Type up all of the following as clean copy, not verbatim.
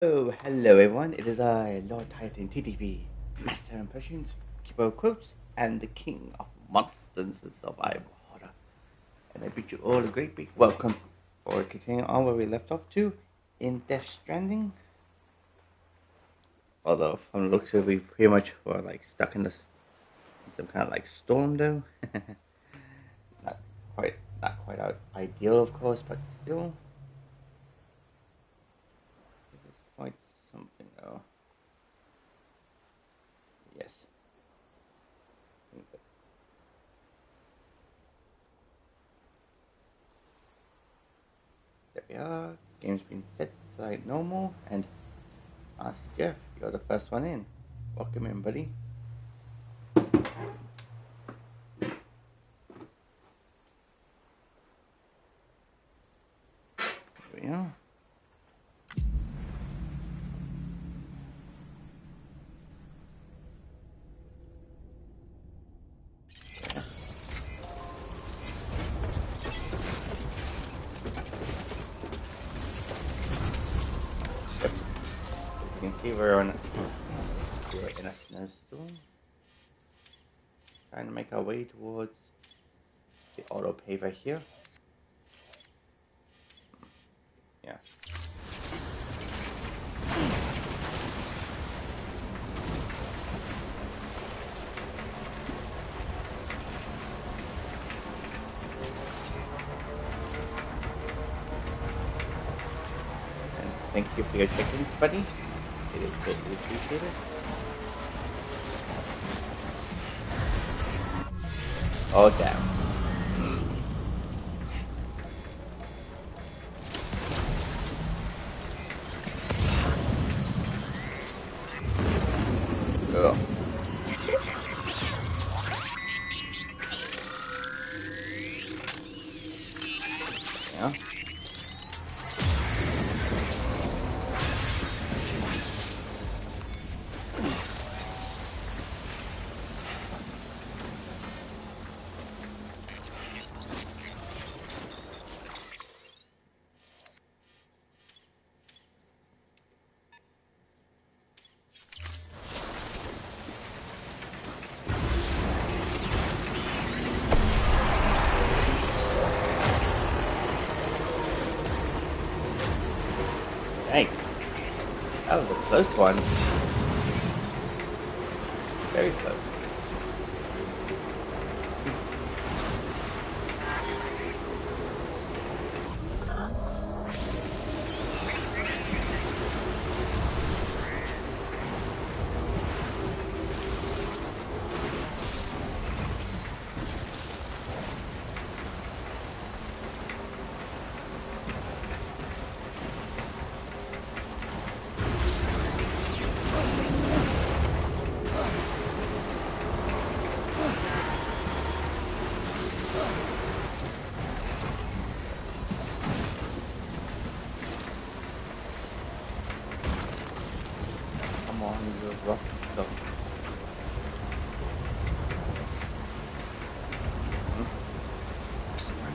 Oh, hello everyone. It is I, Lord Titan TTV, Master of Impressions, Keeper of Quotes, and the King of Monsters and Survival Horror. And I bid you all a great big welcome for continuing on where we left off to in Death Stranding. Although from the looks of it, we pretty much were like stuck in some kind of like storm though. not quite ideal of course, but still. It is quite something though. Yes. There we are. Game's been set to like normal, and Jeff, you're the first one in. Welcome in, buddy. Here we are. Yep. You can see we're in a snowstorm. Trying to make our way towards the auto paver here. Yeah. And thank you for your check-ins, buddy. It is greatly appreciated. Oh, damn. Ugh. Yeah. Thanks. That was a close one. Very close. Come on, you rough stuff.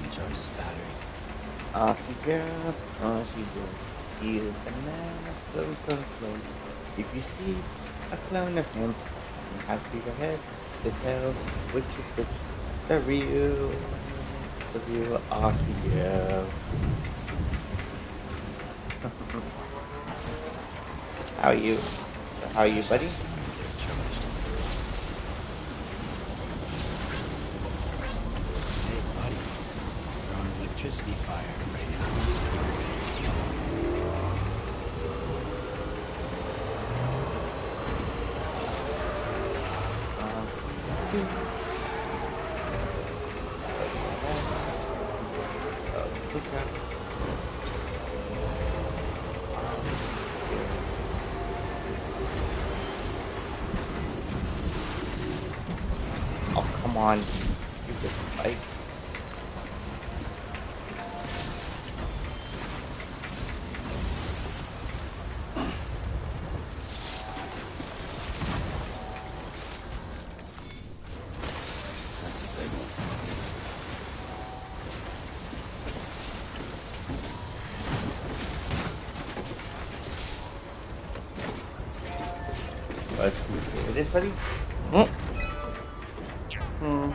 Recharges battery. He is the man of clone. If you see a clone of him, you have to your head to tell which is which. The real RTO. How are you? How are you, buddy? Hey, buddy. We're on an electricity fire right now. Oh, come on. You just fight. That's a big one. Let's see what it is, buddy. Mm. Hmm.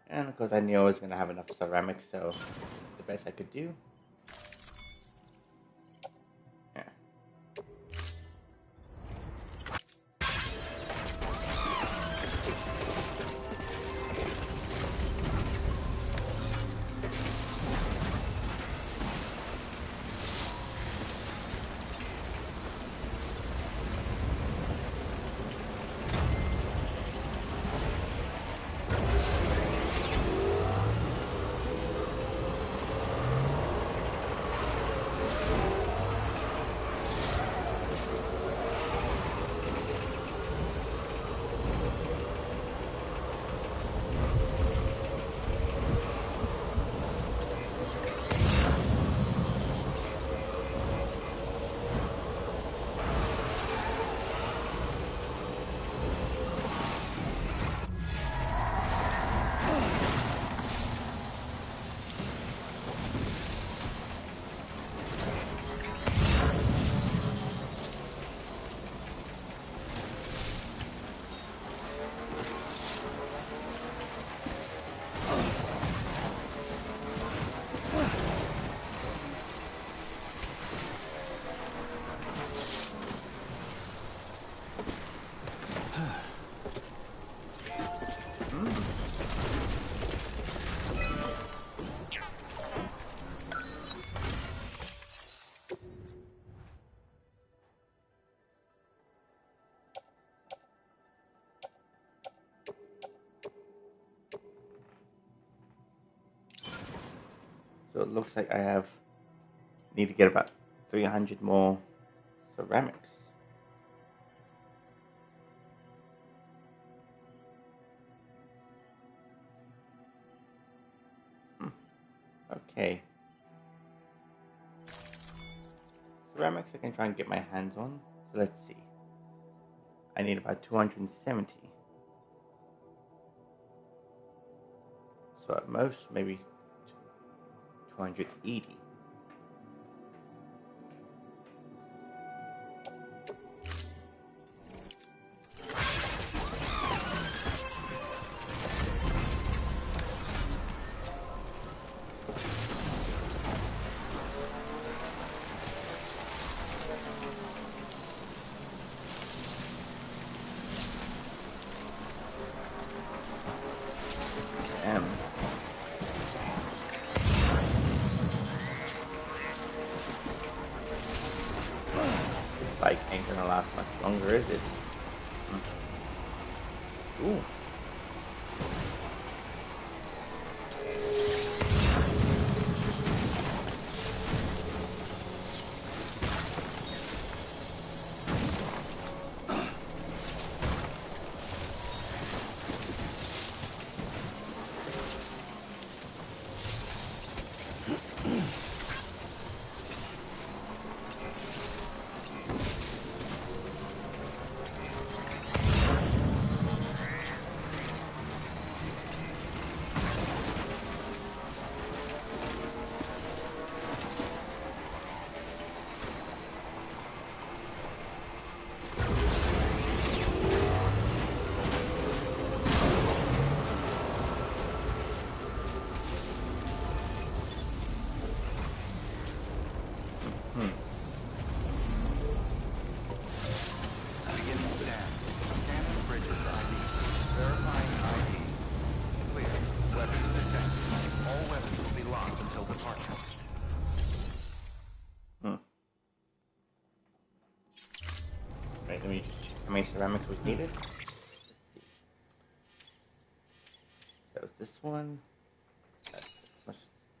And of course, I knew I was gonna have enough ceramics, so this is the best I could do. Yeah. So it looks like I need to get about 300 more ceramics. Okay. Ceramics I can try and get my hands on. So let's see. I need about 270. So at most, maybe 280. Damn. Like ain't gonna last much longer, is it? Ooh. Beginning scan. Scanning bridges ID. Verifying ID. Clear. Weapons detected. All weapons will be locked until departure. Right, let me just check how many ceramics was needed. Let's see. That was this one. That's much.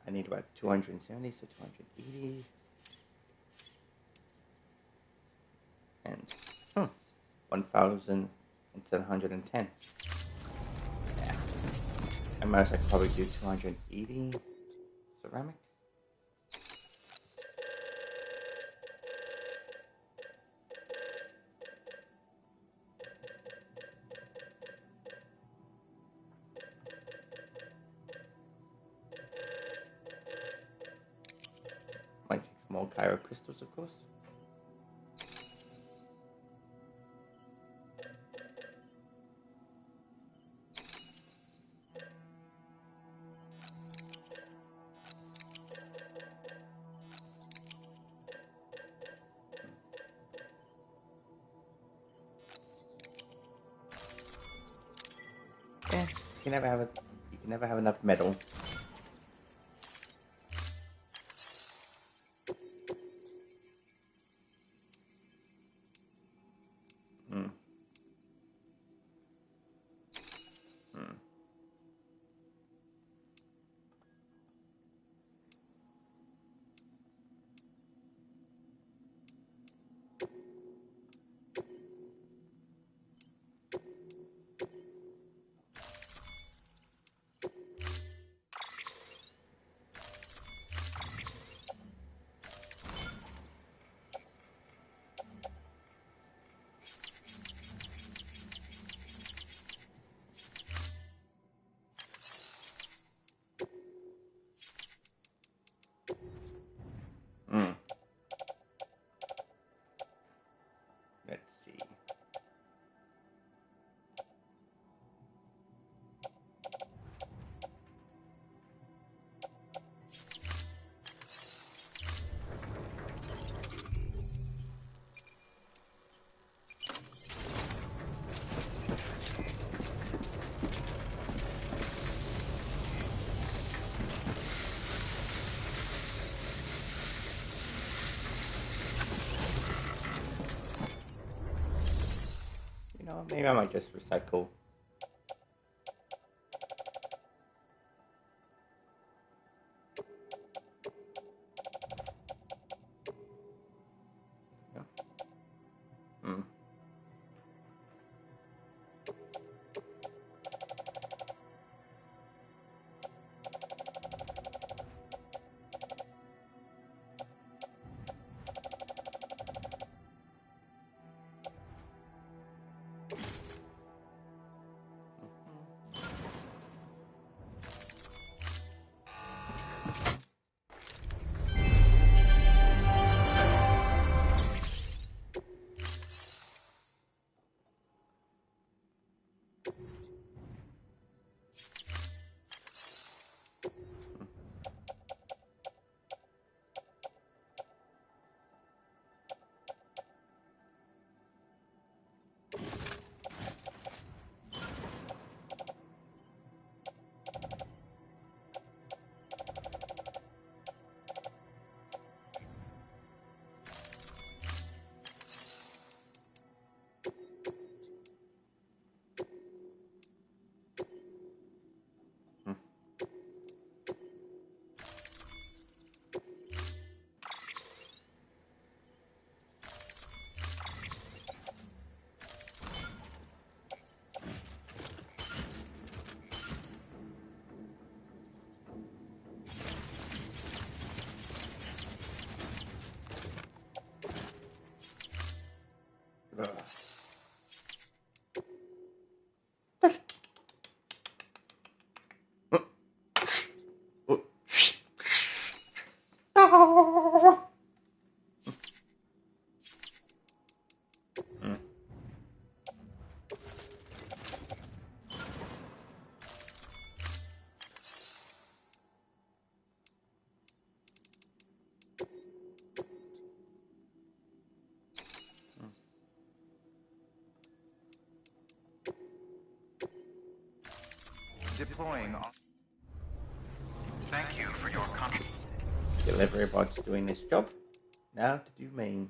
I need about 270, so 280. And 1,710. Yeah. At most I could probably do 280 ceramics. Cairo crystals, of course. Yeah, you can never have enough metal. Hmm. Hmm. Hmm. Let's see. You know, maybe I might just recycle. Yeah. Hmm. Hmm. Ugh. Hmm. Deploying. Thank you for your contribution. Delivery bot's doing this job. Now to do main.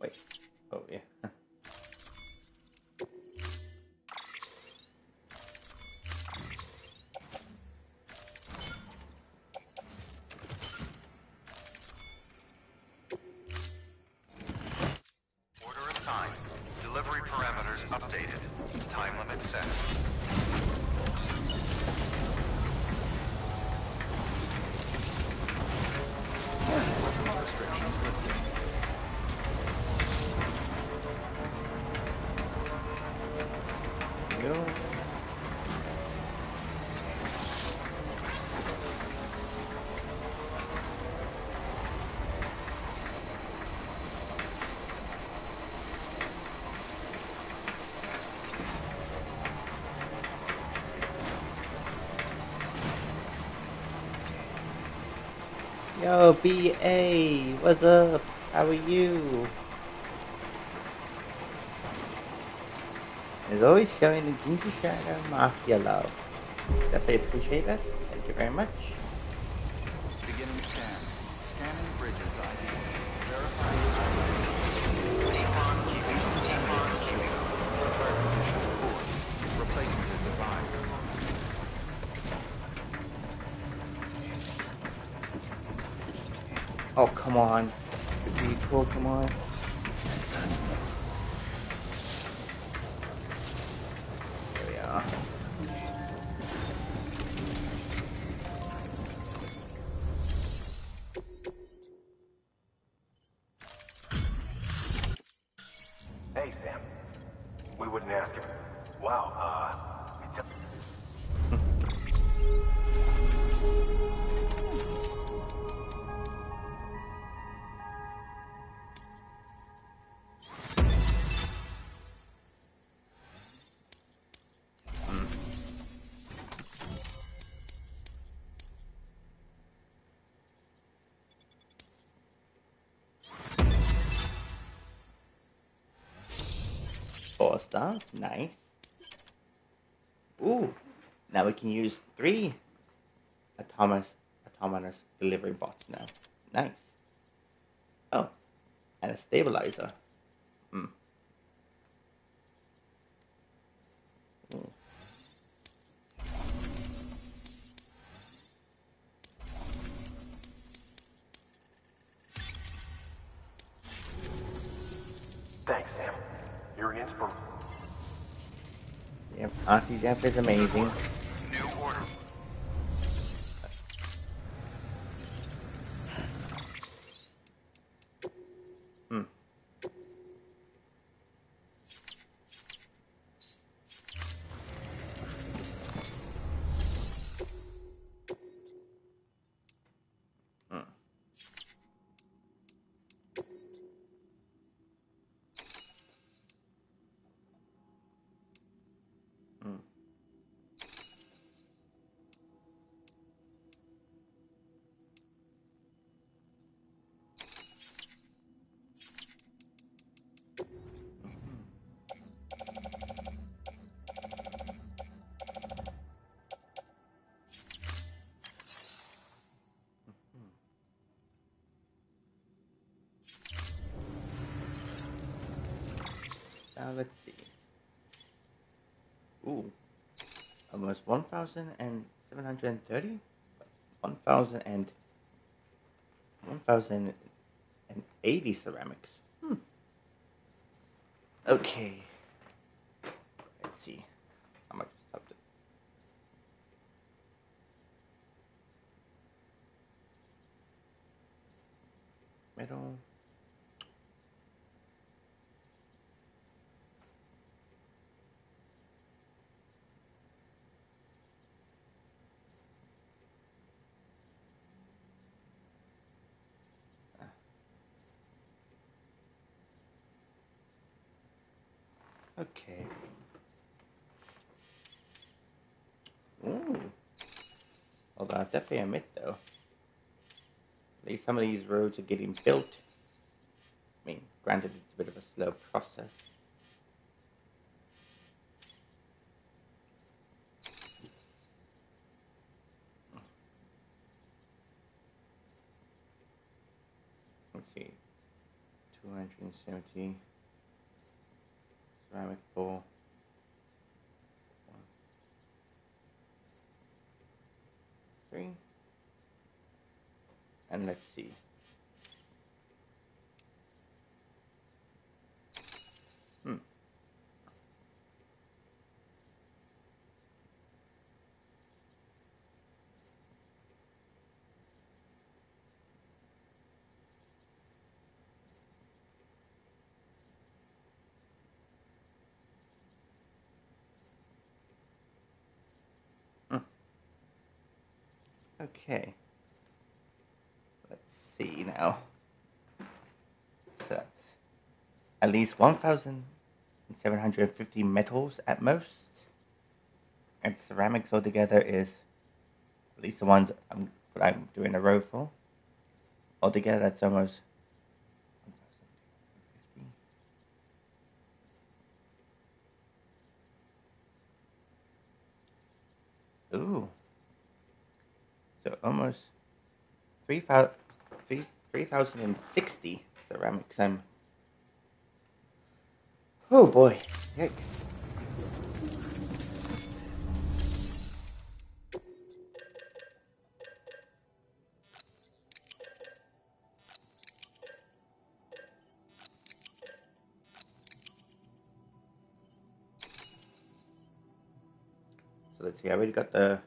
Wait. Oh yeah. Order assigned. Delivery parameters updated. Time limit set. Restrictions lifted. Go. Yo, BA, what's up? How are you? As always, showing the Ginger Shadow Mafia love. Definitely appreciate that. Thank you very much. Beginning scan. Scanning bridges ID. Verifying ID. Decon queuing. Decon queuing. Repair condition poor. Replacement is advised. Oh, come on. Pretty cool, come on. There we are. Hey, Sam. We wouldn't ask him. Wow, it's a... Four stars, nice. Ooh, now we can use 3 autonomous delivery bots now. Nice. Oh, and a stabilizer. Hmm. Ooh. Thanks, Sam. You're an inspiration. Yeah, Auntie Jeff is amazing. New order. Hmm. Hmm. Hmm. Now let's see. Ooh, almost 1,730? 1,000 and 1,080 ceramics. Hmm. Okay. Let's see. How much is up to metal? Okay. Ooh. Although I definitely admit though, at least some of these roads are getting built. I mean, granted it's a bit of a slow process. Let's see. 270 ceramic ball. 1, 3. And let's see. Hmm. Hmm. Okay. Let's see now. So that's at least 1,750 metals at most. And ceramics altogether is at least the ones I'm doing a row for. Altogether, that's almost 1,050. Ooh. So almost 3,000, 3,060 ceramics. Oh boy. Yikes. So let's see, I already got the...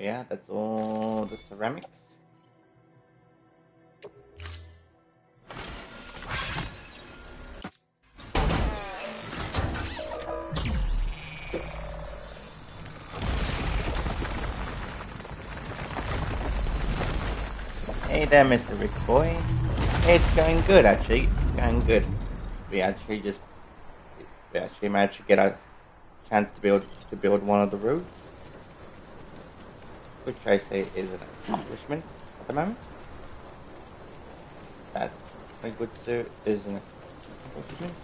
Yeah, that's all the ceramics. Hey there, Mr. Rich Boy. It's going good, actually. It's going good. We actually just... We actually managed to get a chance to build one of the roads. Which I say is an accomplishment at the moment. That, my good sir, is an accomplishment.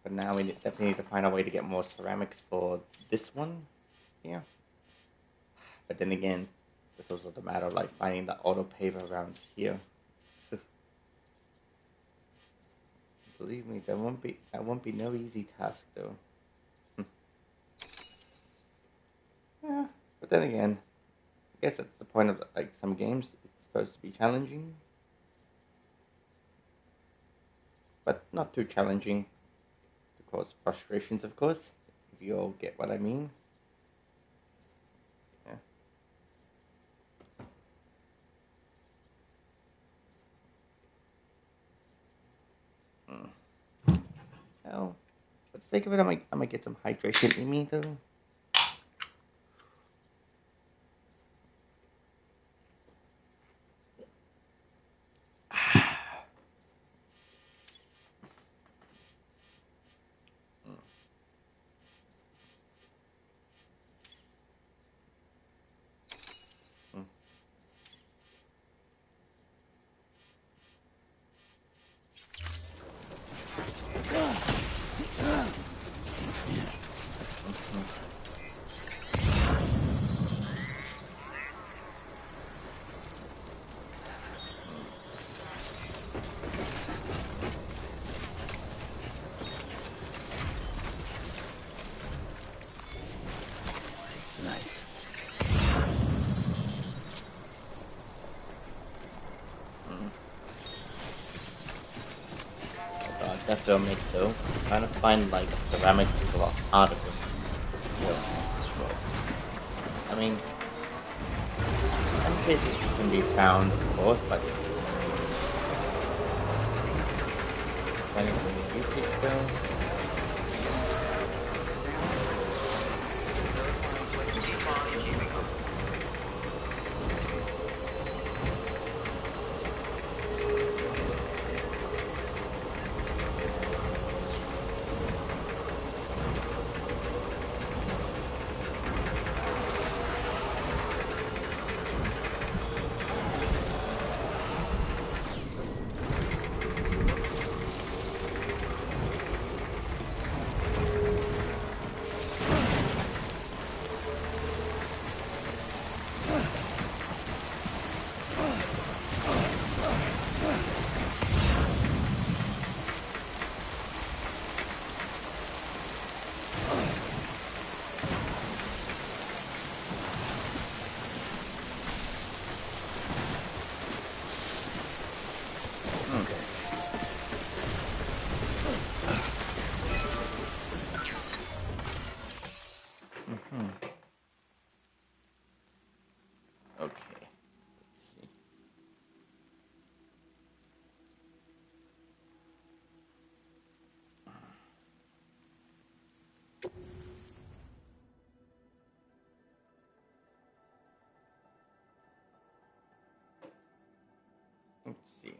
But now we definitely need to find a way to get more ceramics for this one. Yeah. But then again, it's also the matter of like finding the auto paver around here. Believe me, that won't be no easy task though. Yeah, but then again, I guess that's the point of like some games. It's supposed to be challenging, but not too challenging to cause frustrations, of course. If you all get what I mean. Yeah. Well, for the sake of it, I might get some hydration in me though. That still makes though. Trying to find like ceramics is a lot harder. I mean, some cases can be found, of course, but Running from the usage bill. Scanning bridges ID. Verifying weapons detected. Okay. Let's see.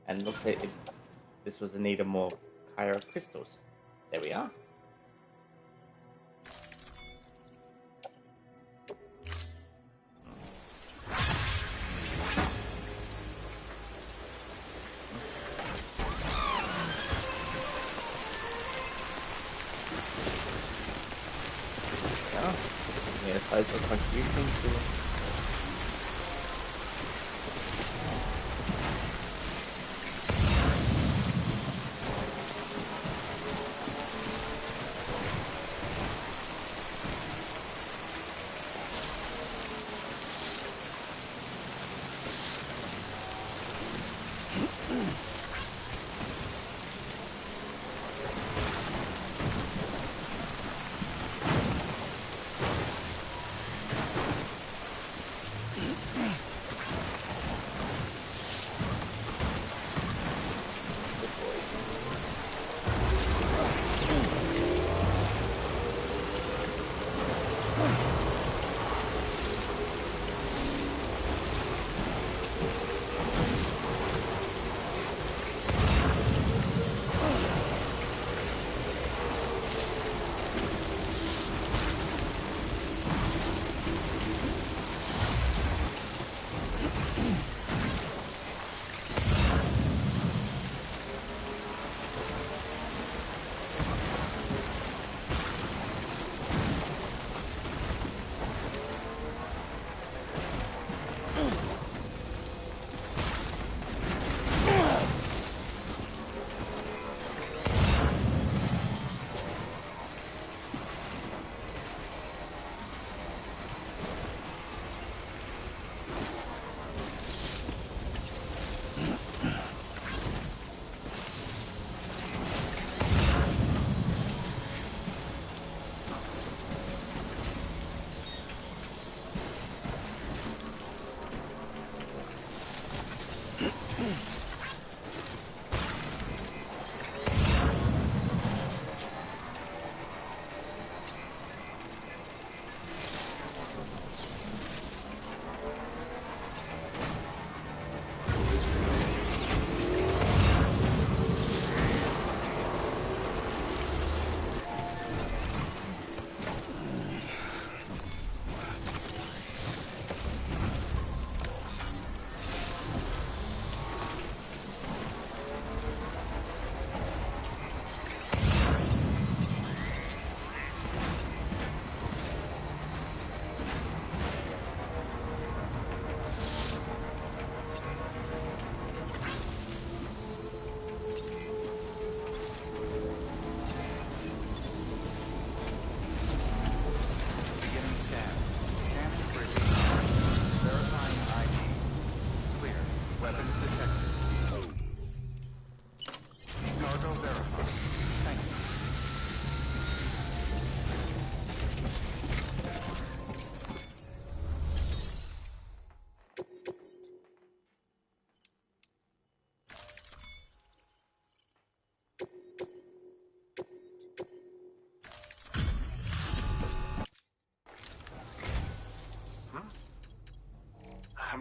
And looks like this was in need of more Kyra crystals. There we are. Yeah. Yes, also contribution to.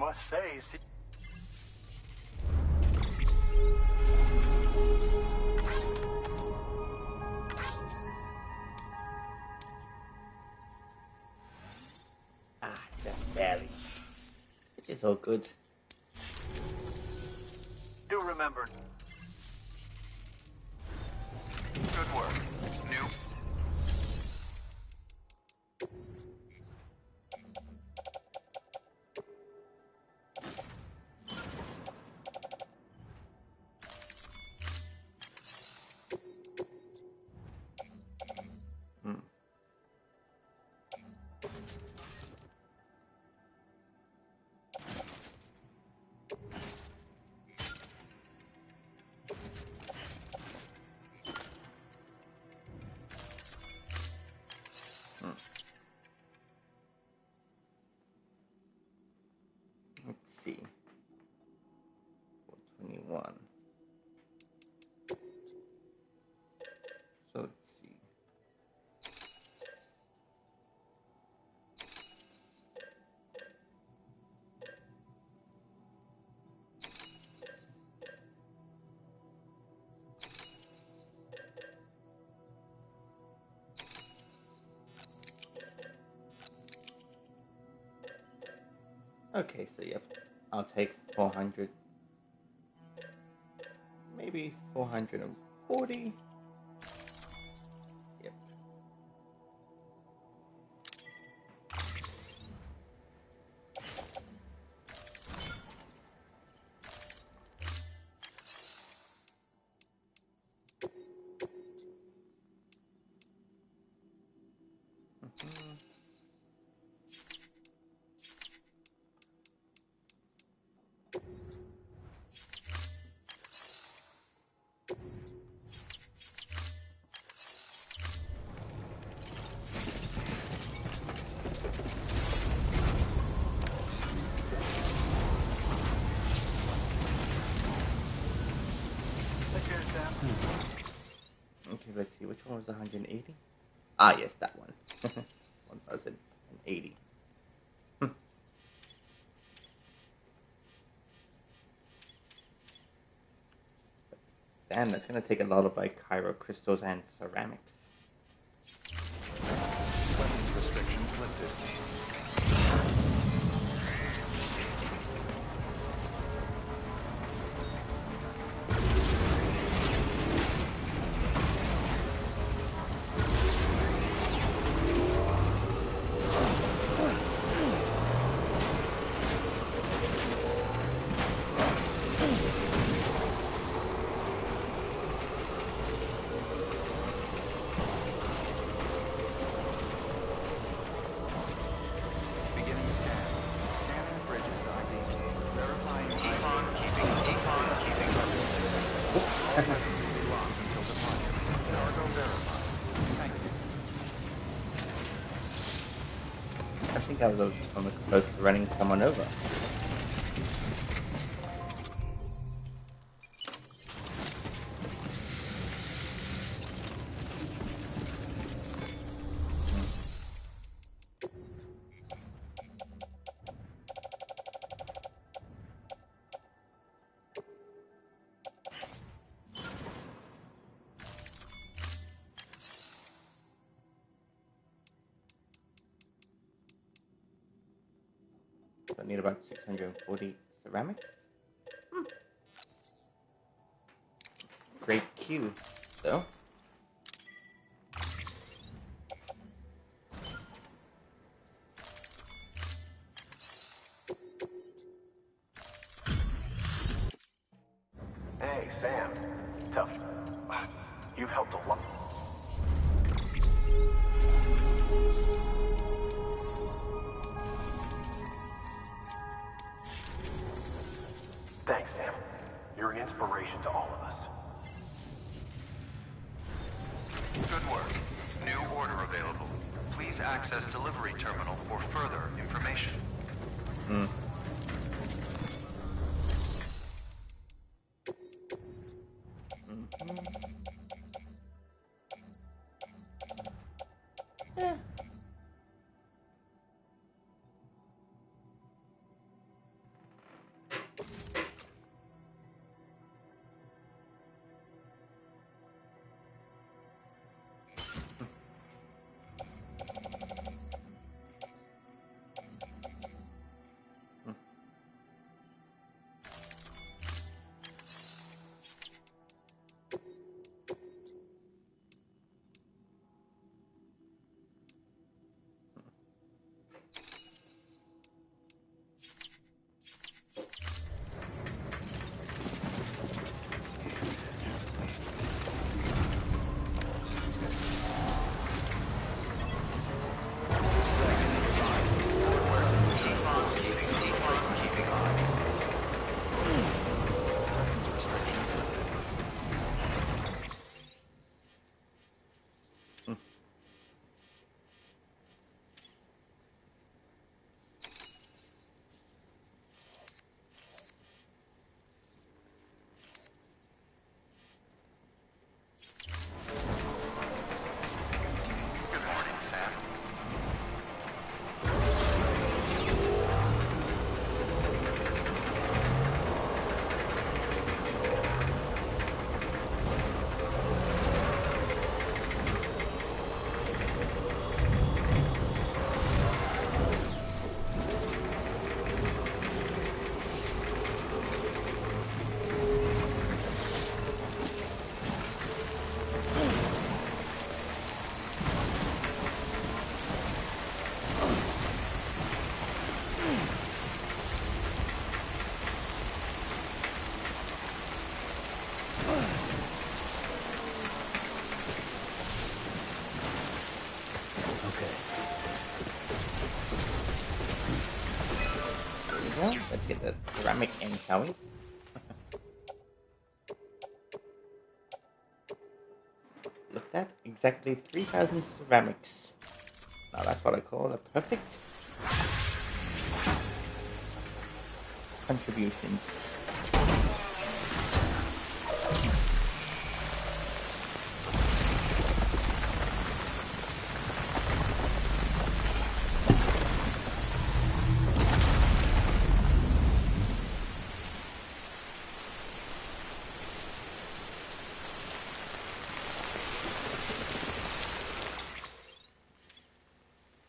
must say, Ah, just barely. It's all good. do remember. Good work. New. Let's see. 421. So let's see. Okay, so yep, I'll take 400, maybe 440. Yep. Take care, Sam. Okay, let's see. Which one was 180? Ah, yes, that one. 1080. Damn, that's gonna take a lot of like Cairo crystals and ceramics. Weapons restrictions lifted. Beginning scan. Scanning bridges ID. Verifying Econ keeping weapons detected. All weapons will be locked until departure. Cargo verified. Thank you. I think I was almost close to running someone over. So I need about 640 ceramics. Great queue, though. Hey, Sam. Tough. You've helped a lot. Thanks, Sam. You're an inspiration to all of us. Good work. New order available. Please access delivery terminal for further information. ceramic in, shall we? Look at that, exactly 3,000 ceramics. Now that's what I call a perfect contribution.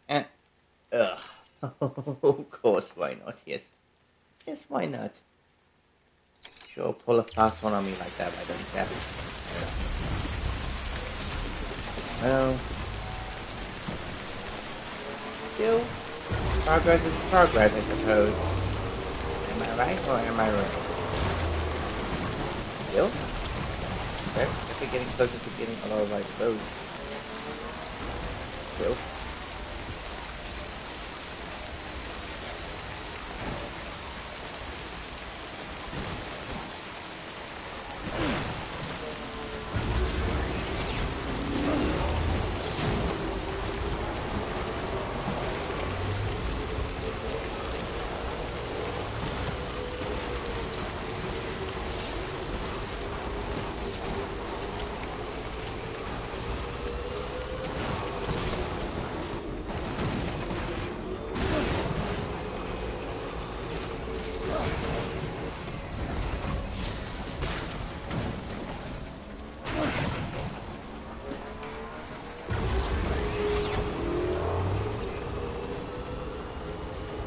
And, of course, why not? Yes. Yes, why not? Sure, pull a fast one on me like that, I don't care. Well, still, progress is progress, I suppose. Am I right or am I wrong? Still? We're getting closer to getting a lot of right roads. Still.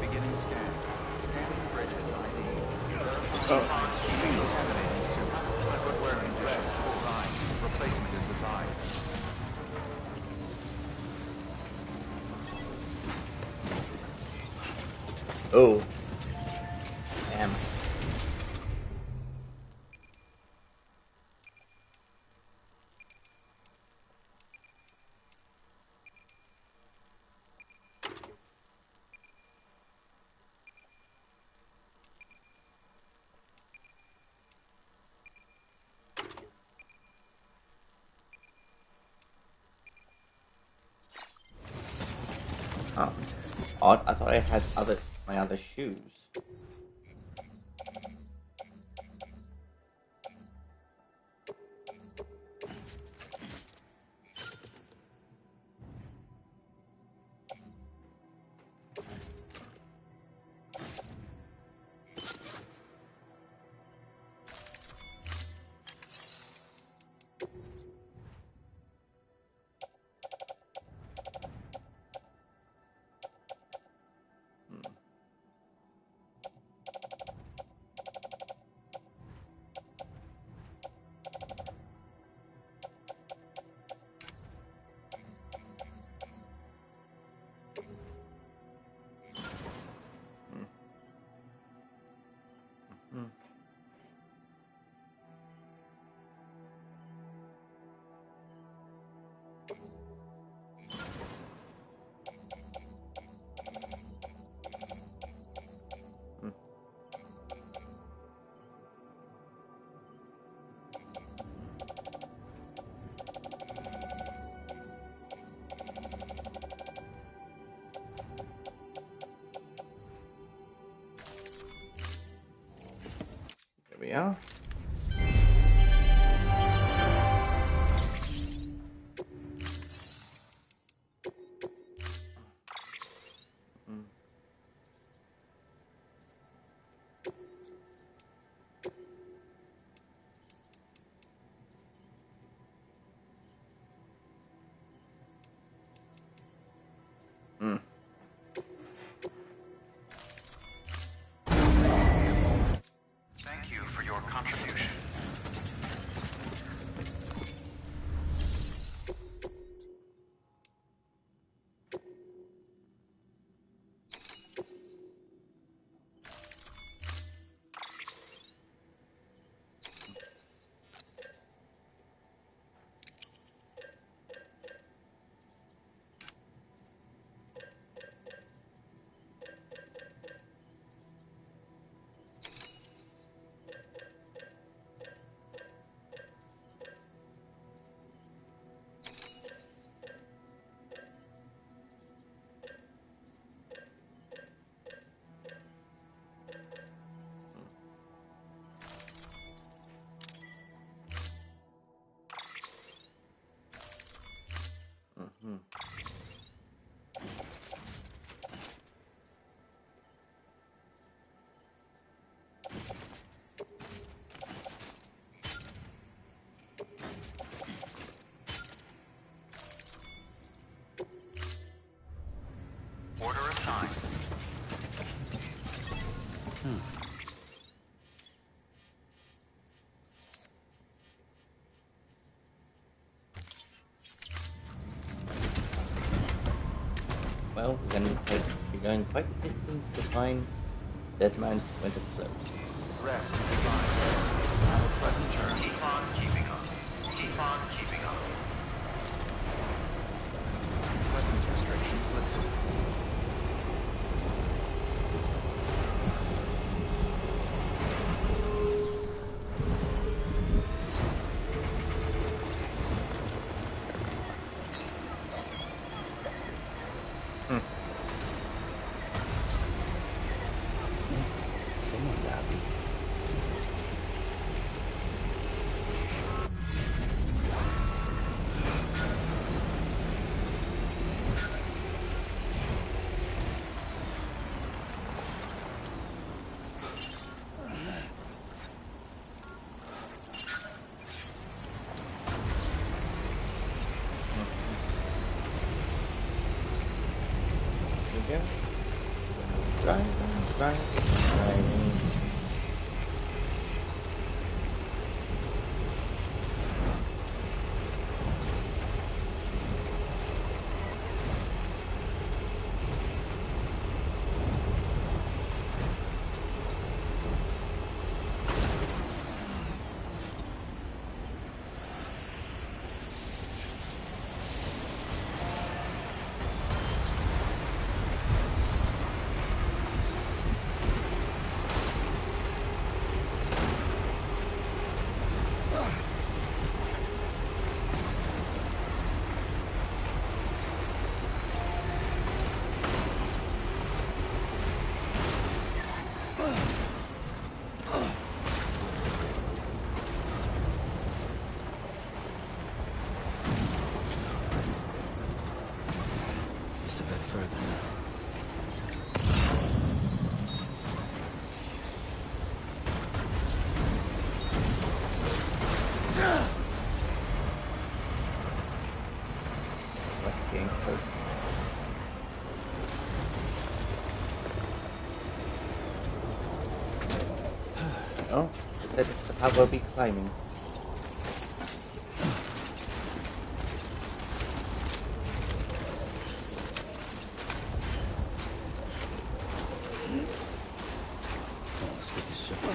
Beginning scan. Scanning bridges ID. Verifying contaminating suit. Pleasant wear conditions designed. Replacement is advised. Oh. Damn. Oh. Odd, I thought I had my other shoes. Hmm. There we are. Hmm. Thank you for your contribution. Well, we're going to be going quite a distance to find Deadman's winter float. Rest is advised. Have a pleasant journey. Keep on keeping up. Keep on keeping up. Weapons restrictions lifted. Someone's happy. Here we go. Driving. Just a bit further now. What's getting close? Oh, that is the part we'll be climbing. Oh, let's get this ship. Wait a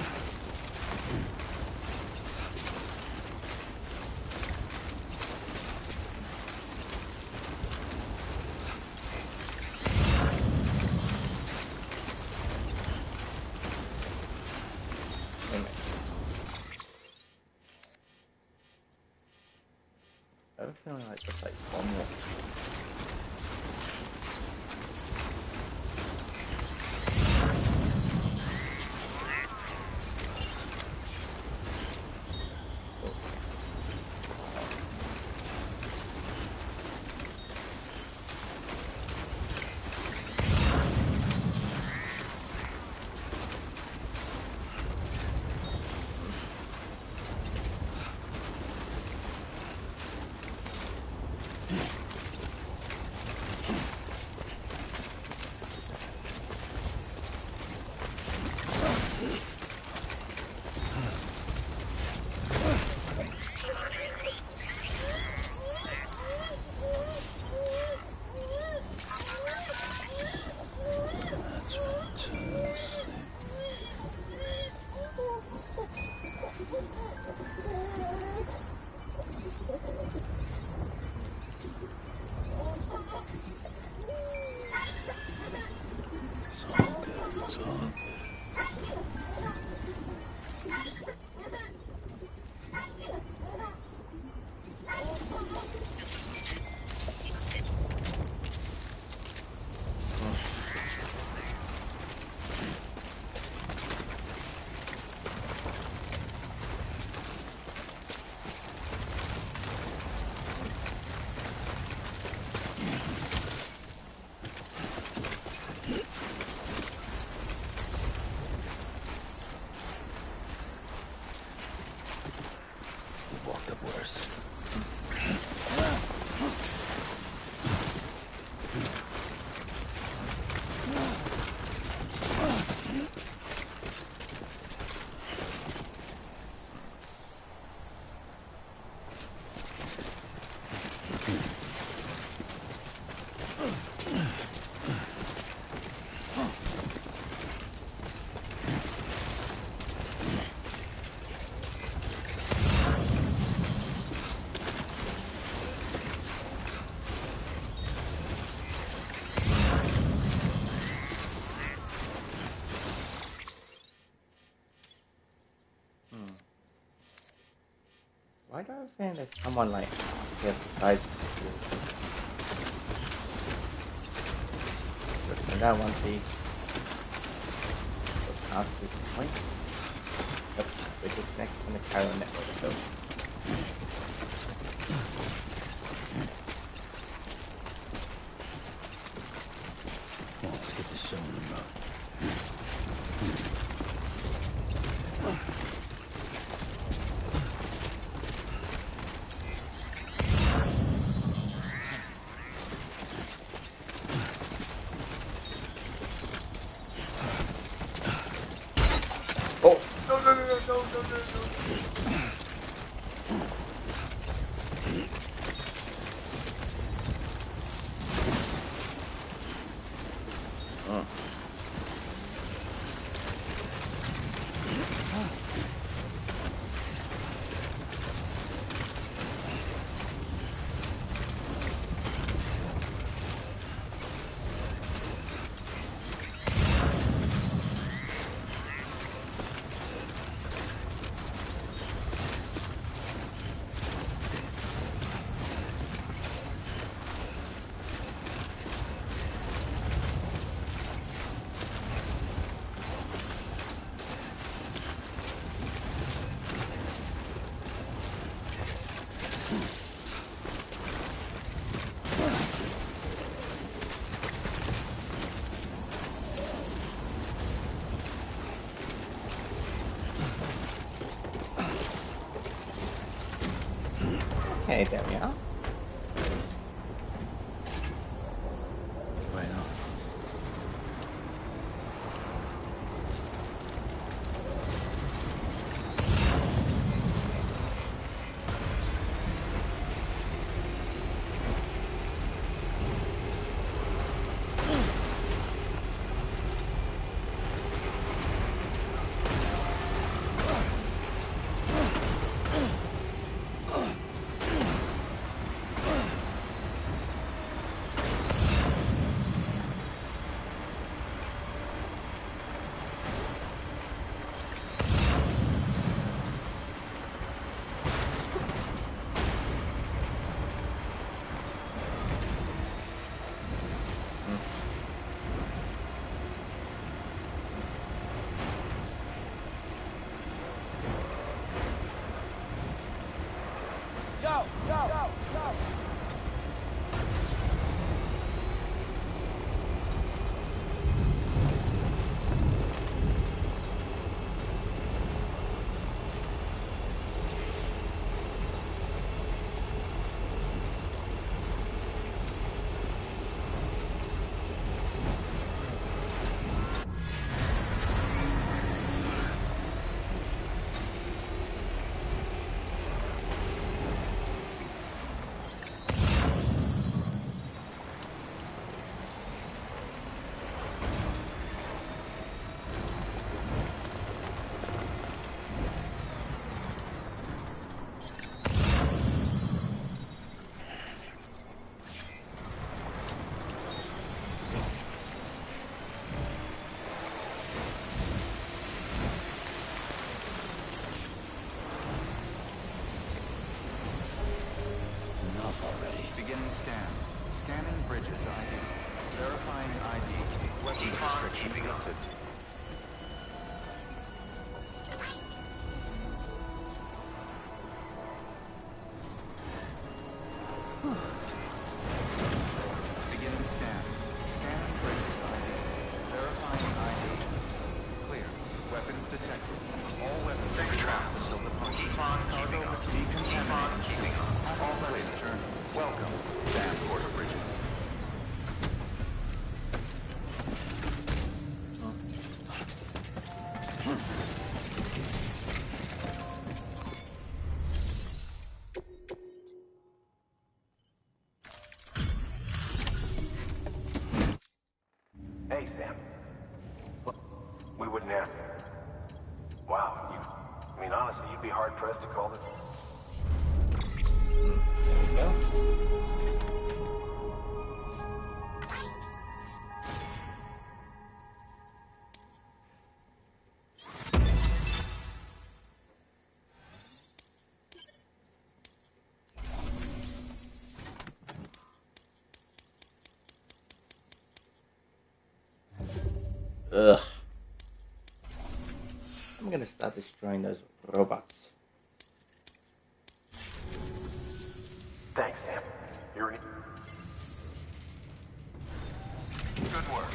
minute. I was feeling like just like one more. Why do I think there's someone like here besides you? And that one piece goes past this point. Yep, we're just next on the Chiron network, so. Well, let's get this show on the road. Oh! No, no, no, no, no, no, no, no. Okay, there we are. Right on. Enough already. Beginning scan. Scanning bridges ID. Verifying ID. Weapon restrictions lifted. Beginning scan. Scanning bridges ID. Verifying ID. Clear. Weapons detected. All weapons are trapped until the punch. Cargo decontamination. All left journey. Welcome, Sam Porter Bridges. Hey, Sam. We wouldn't ask. Wow, I mean, honestly, you'd be hard-pressed to call this... There we go. Ugh. I'm gonna start destroying those robots. Thanks, Sam. You're Good work.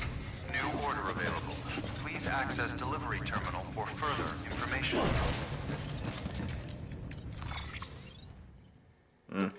New order available. Please access delivery terminal for further information. Hmm.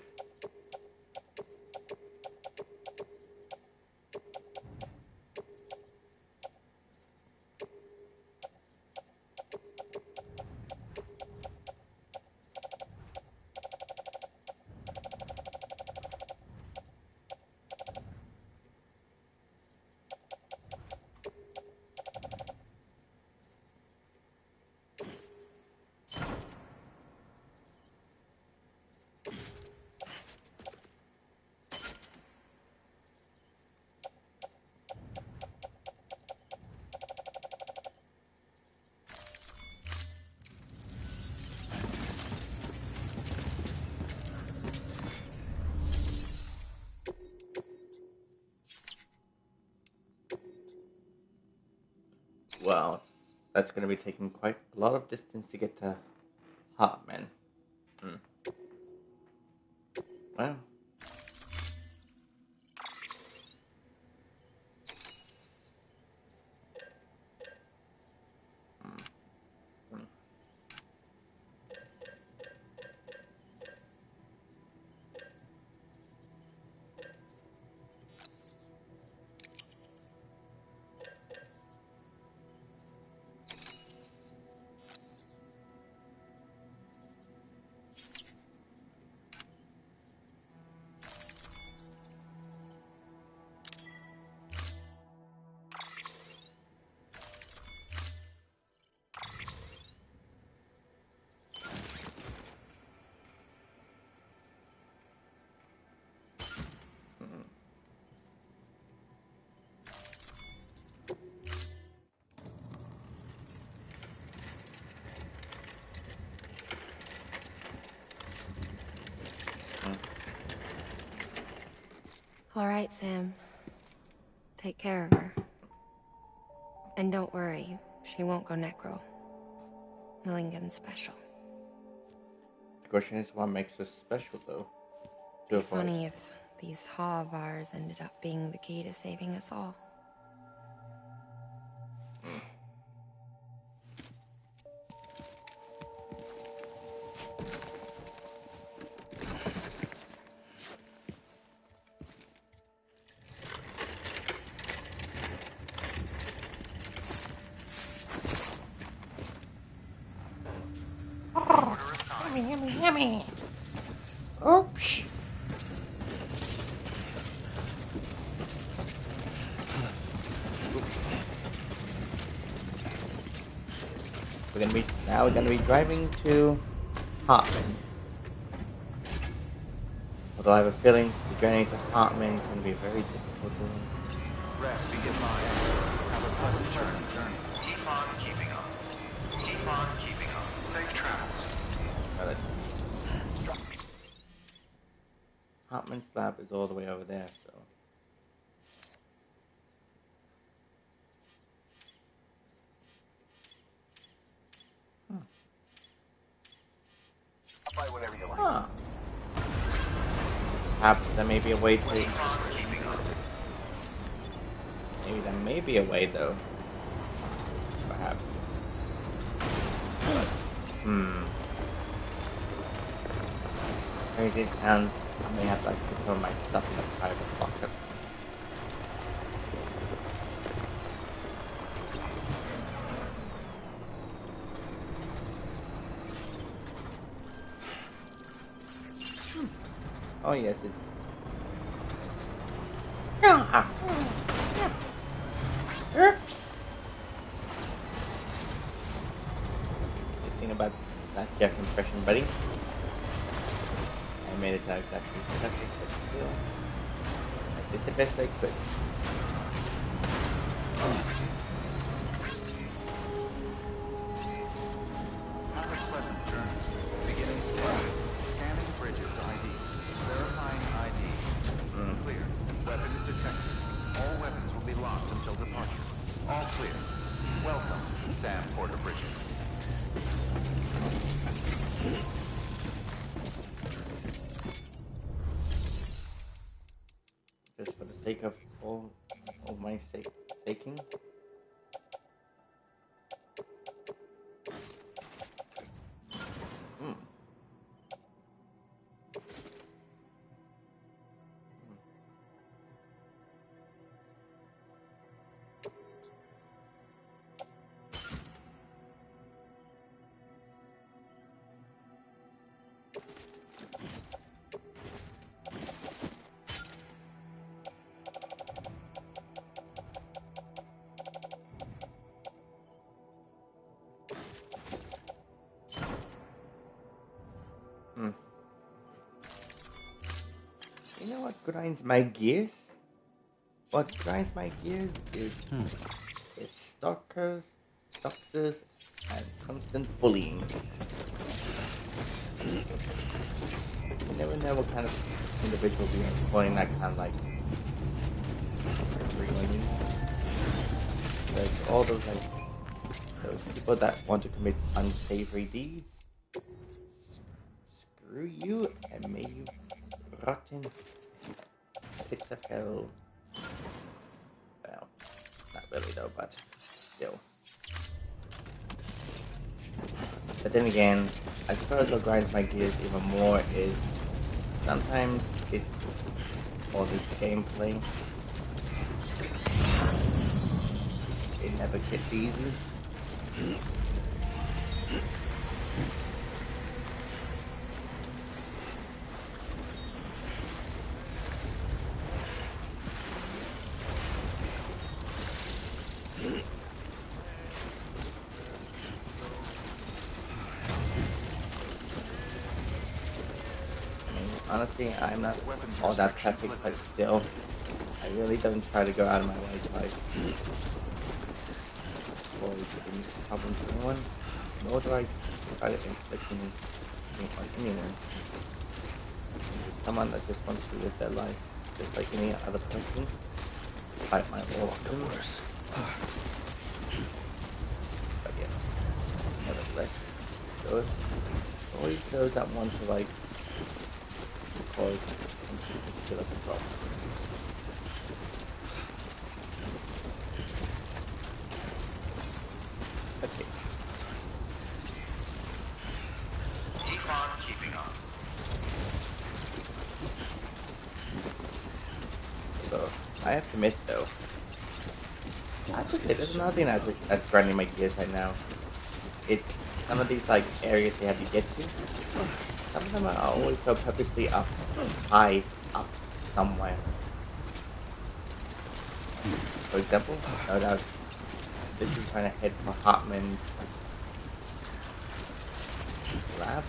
Well, that's going to be taking quite a lot of distance to get to Hartman. Hmm. Well. Hmm. Hmm. Hmm. Hmm. All right, Sam. Take care of her. And don't worry, she won't go necro. Millingan's special. The question is, what makes us special, though? Be funny if these Ha of ours ended up being the key to saving us all. Order assigned. Yummy. Oops. We're gonna be driving to Hartman. Although I have a feeling the journey to Hartman is gonna be a very difficult one. Rest and get mine. Have a pleasant journey. Keep on keeping on. Keep on keeping on. Safe travels. Hartman's lab is all the way over there, so. Buy whatever you like. Huh. Perhaps there may be a way to. Keep on keeping on. Maybe there may be a way, though. Perhaps. Crazy sounds. I may have to put some of my stuff in a private locker. Oh yes, it's. Oops. Good thing about that Jeff impression, buddy. I made it out exactly perfect, but still, I did the best I could. Have a pleasant journey. Beginning scanning. Scanning bridges ID. Verifying ID. Clear. Weapons detected. All weapons will be locked until departure. All clear. sake of all my saking. Hmm. Hmm. You know what grinds my gears? What grinds my gears is stalkers, doxers, and constant bullying. You never know what kind of individual will be employing that kind of like freeing. Like all those people that want to commit unsavory deeds. Screw you and may you rot in pits of hell. Well, not really though, but still. But then again, I suppose what grinds my gears even more is sometimes it's all this gameplay. It never gets easy. Honestly, I'm not all that traffic, but still, I really don't try to go out of my way to like avoid any problems with anyone, nor do I try to inflict anything on anyone. I'm just someone that just wants to live their life, just like any other person, despite my all of them. But yeah, nevertheless, always those that want to like cause some particular problem. Okay. Keep on keeping on. So I have to admit though, I have to say there's another thing that's grinding my gears right now. It's some of these like areas you have to get to. Some of them are always so purposely up high up somewhere. For example, no doubt this is trying to head for Hartman's lab.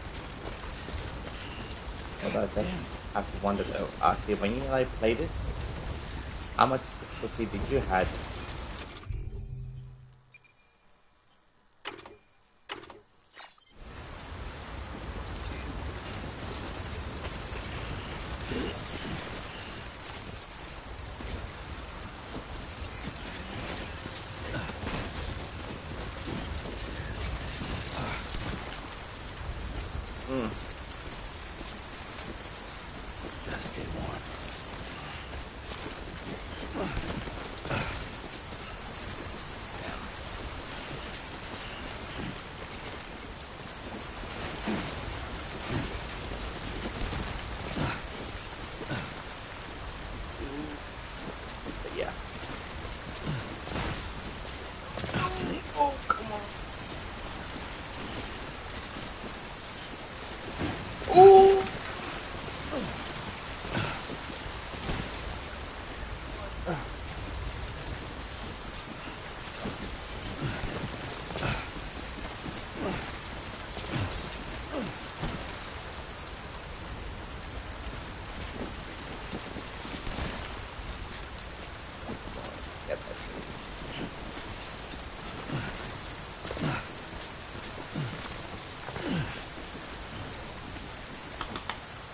Although I just have to wonder though, see when you like played it, how much difficulty did you had? Gotta stay warm. But yeah. Oh, come on. Oh! Yep, that's it.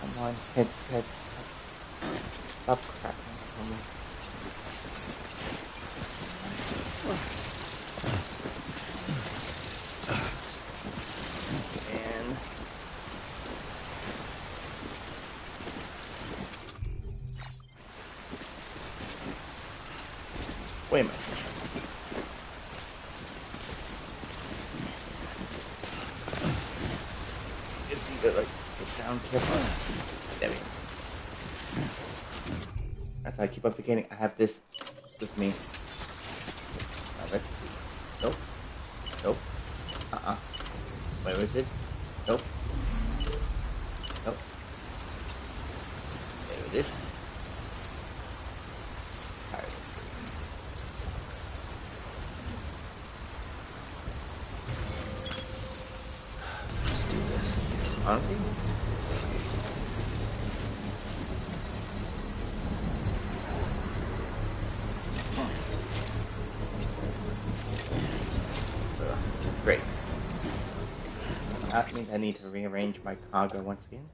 Come on, hit. Stop cracking. Come on. And Wait a minute. Just need to like get down carefully. There we go. That's how I keep on forgetting I have this with me. Now let's see. Nope. Nope. Where is it? Nope. Nope. There it is. Alright. Let's do this. Honestly? Great. That means I need to rearrange my cargo once again.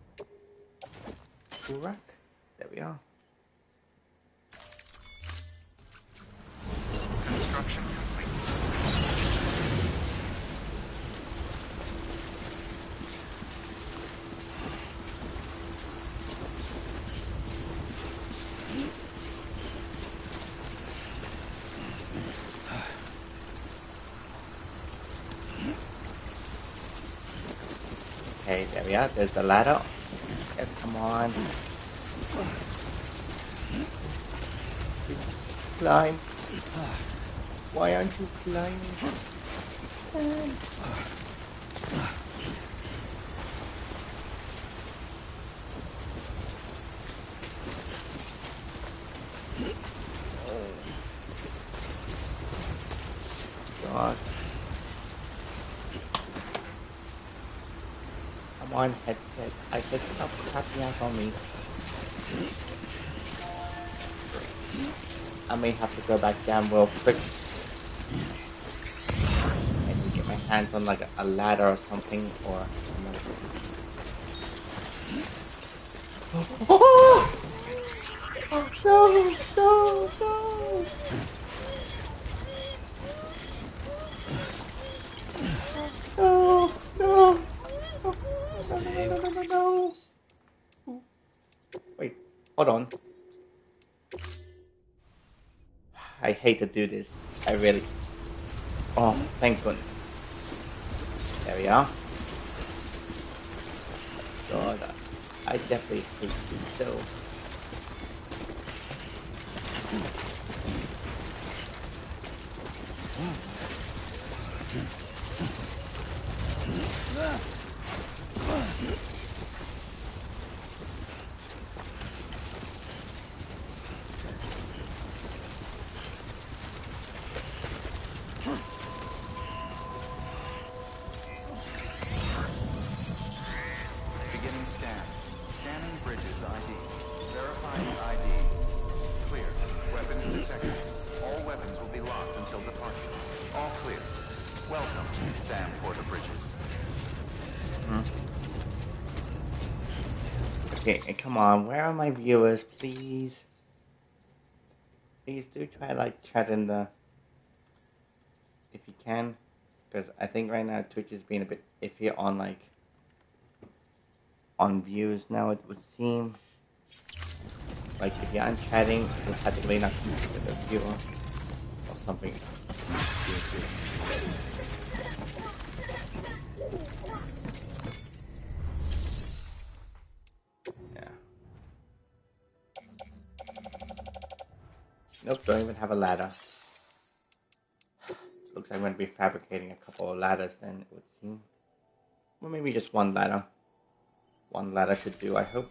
Cool rack. There we are. Construction complete. Okay, there we are. There's the ladder. Yes, come on. Climb. Why aren't you climbing? God. Come on, headset. I said stop tapping out on me. I may have to go back down real quick. Maybe get my hands on like a ladder or something, or... Oh! Oh, no! No! No! No! No! No! Wait, hold on. I hate to do this. I really... Oh, thank goodness. There we are. God, I definitely hate this so. Beginning scan. Scanning bridges ID. Verifying ID. Clear. Weapons detected. All weapons will be locked until departure. All clear. Welcome, Sam Porter Bridges. Okay, and come on, where are my viewers, please? Please do try like chat in the... if you can. Because I think right now Twitch is being a bit iffy on like... on views now, it would seem. Like if you aren't chatting, it's technically not considered a viewer or something. Yeah. Nope, don't even have a ladder. Looks like I'm going to be fabricating a couple of ladders then, it would seem. Or maybe just one ladder. One ladder should do, I hope.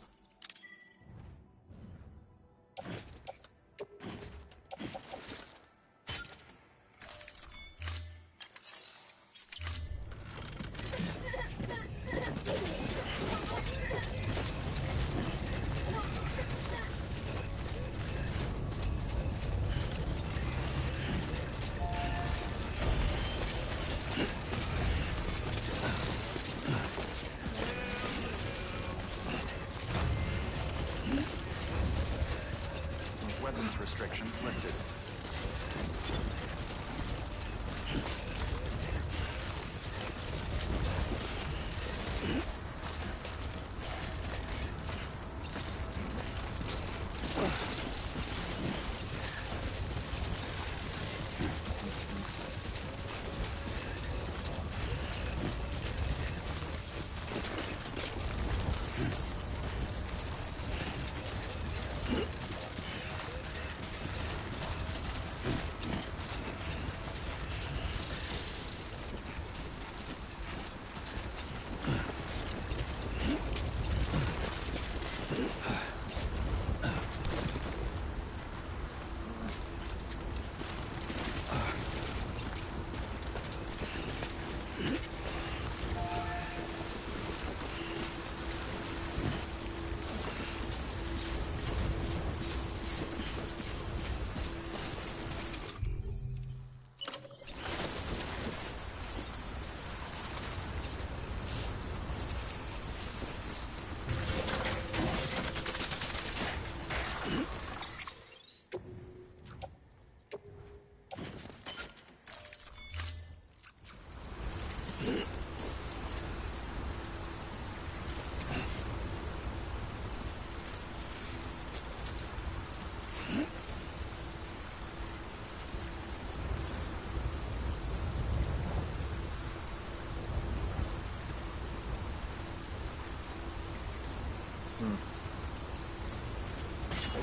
Weapons restrictions lifted.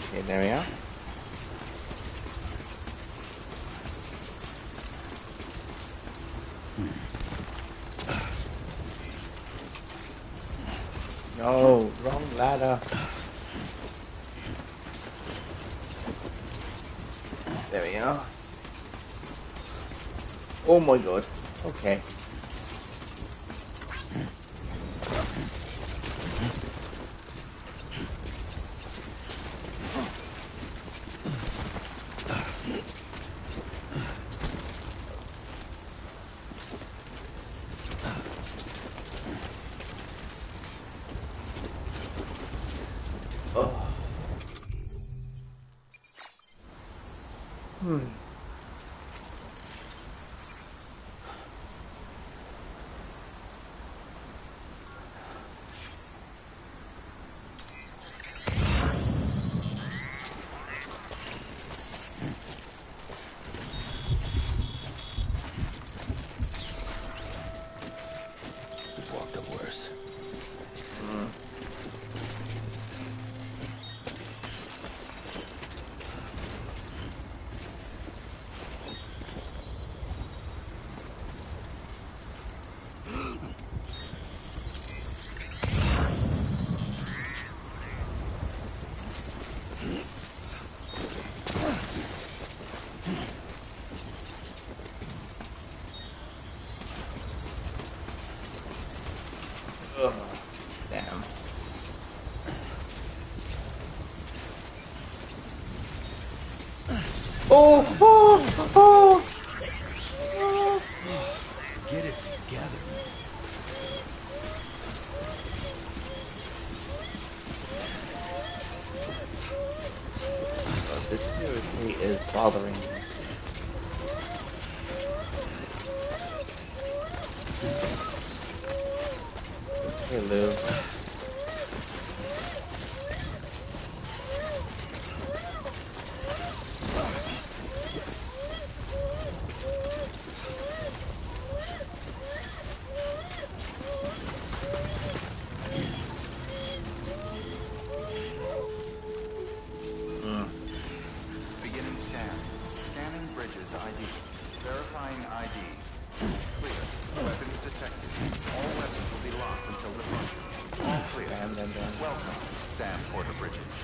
Okay, there we are. No, wrong ladder. There we are. Oh my god. Okay. Oh. Walked up worse. Ugh. Damn. Oh, oh, oh. Get it together. God, this seriously is bothering me. Hey, Lou. Beginning scan. Scanning bridges ID. Verifying ID. Clear. Weapons detected. All weapons will be locked until departure. All clear. Damn. Welcome, Sam Porter Bridges.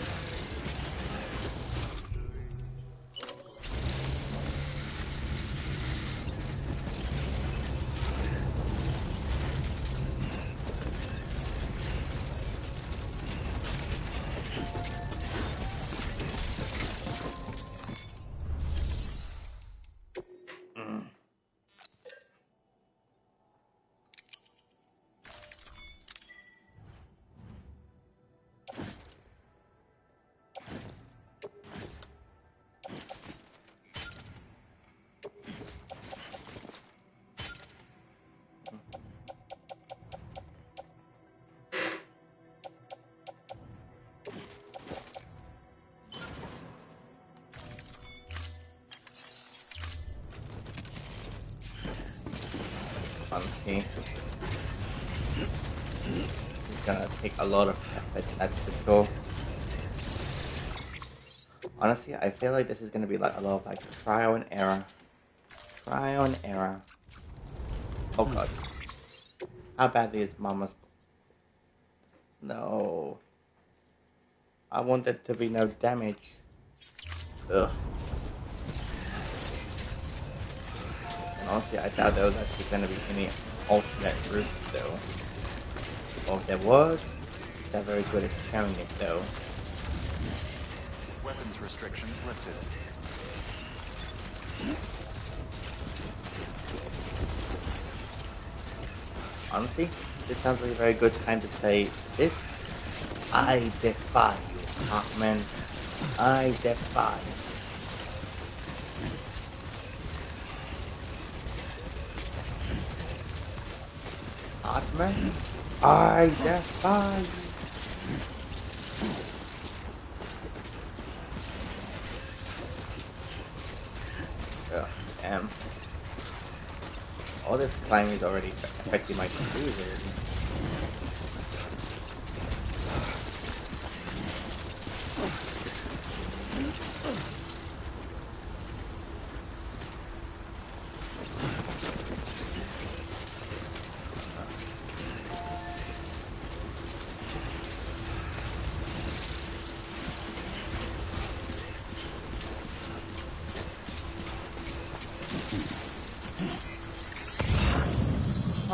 Funky. It's gonna take a lot of effort, that's for sure. Honestly, I feel like this is gonna be like a lot of like trial and error. Trial and error. Oh god. How badly is Mama's... No. I want there to be no damage. Ugh. And honestly, I doubt there was actually going to be any alternate routes, though. Or if there was, they're very good at showing it, though. Weapons restrictions lifted. Honestly, this sounds like a very good time to say this. I defy you, Hawkman. I defy you. Hawkman, I defy you. Ugh, damn. All this climbing is already affecting my computer.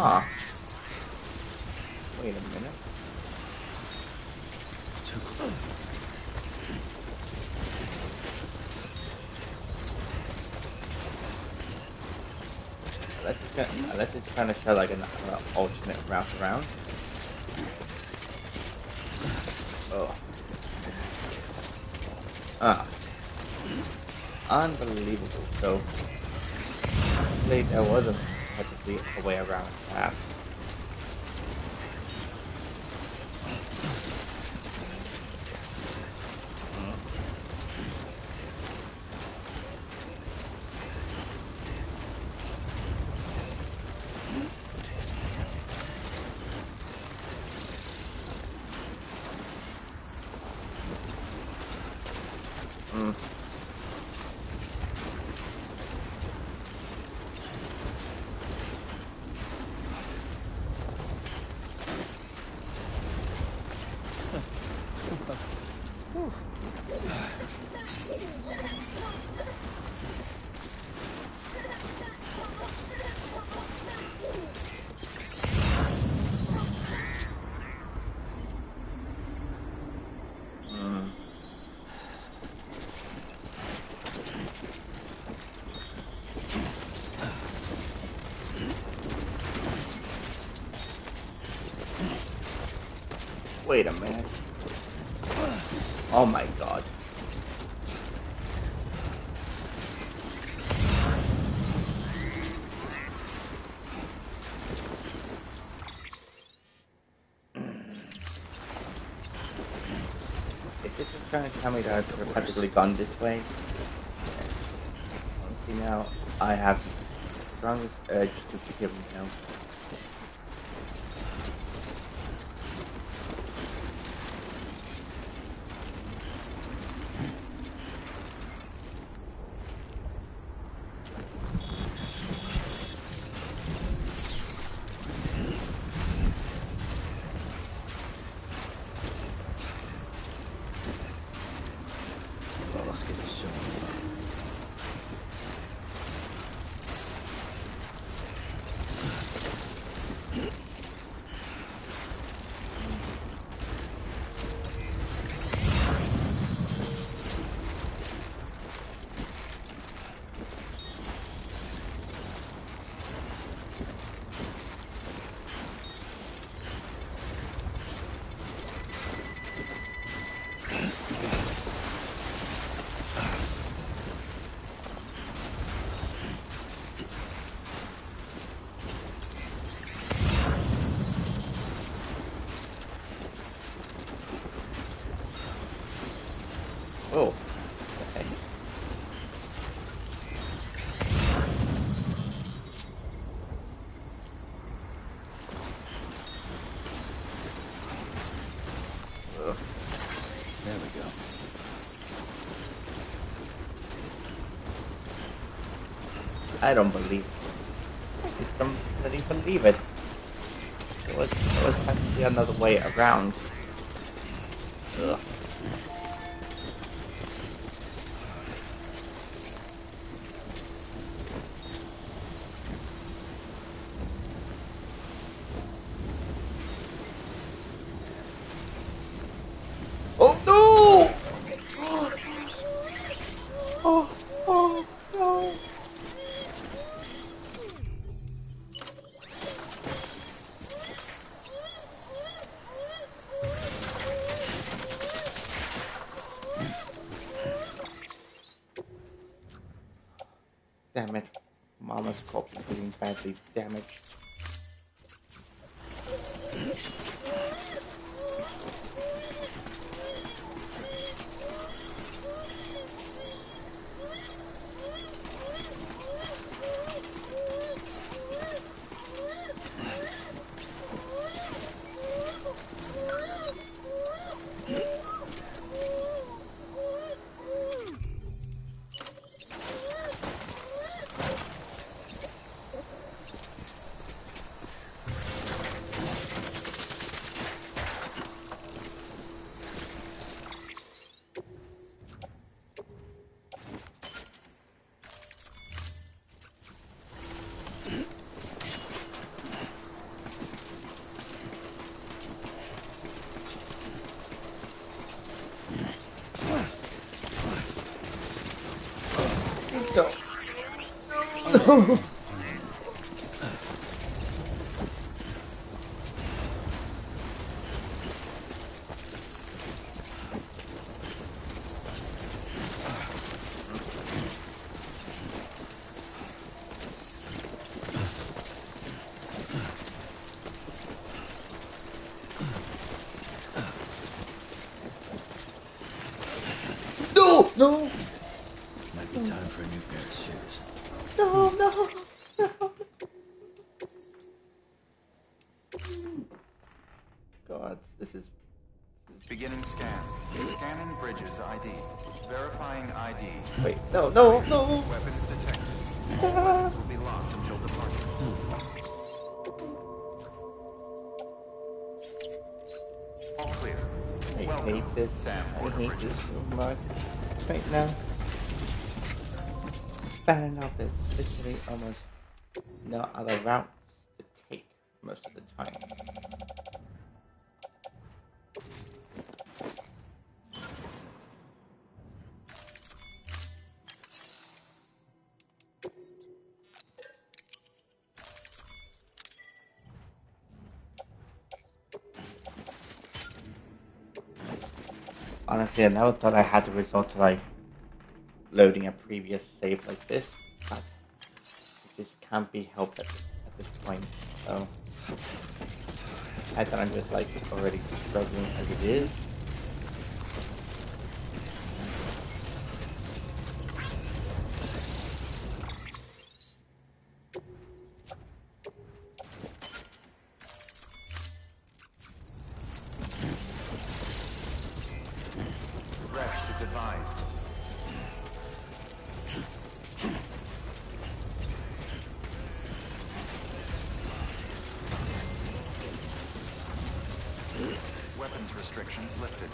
Huh. Wait a minute. Too close. Unless it's trying to show like an alternate route around. Oh. Ah. Unbelievable. So, actually, there wasn't technically a way around that. Wait a minute. Oh my god. If this is trying to tell me that I've practically gone this way, see now I have the strongest urge to kill him now. Well, let's get this show on the road. Oh. Okay. Ugh. There we go. I don't believe it. I just don't really believe it. There was practically another way around. Ugh. Oh no! Oh, oh no! Damn it. Mama's corpse is getting badly damaged. No. No. No! No! Might be time for a new pair of shoes. No! No! No! God, this is... Beginning scan. Scanning Bridges ID. Verifying ID. Wait, no, no, no! Weapons detected. All weapons will be locked until departure. All clear. I Welcome, hate this. Sam I Porter hate Bridges. this so much. Right now. Bad enough, there's literally almost no other routes to take most of the time. Honestly, I never thought I had to resort to like loading a previous save like this, but this can't be helped at this point. So I thought I'm just like already struggling as it is. Rest is advised. Weapons restrictions lifted.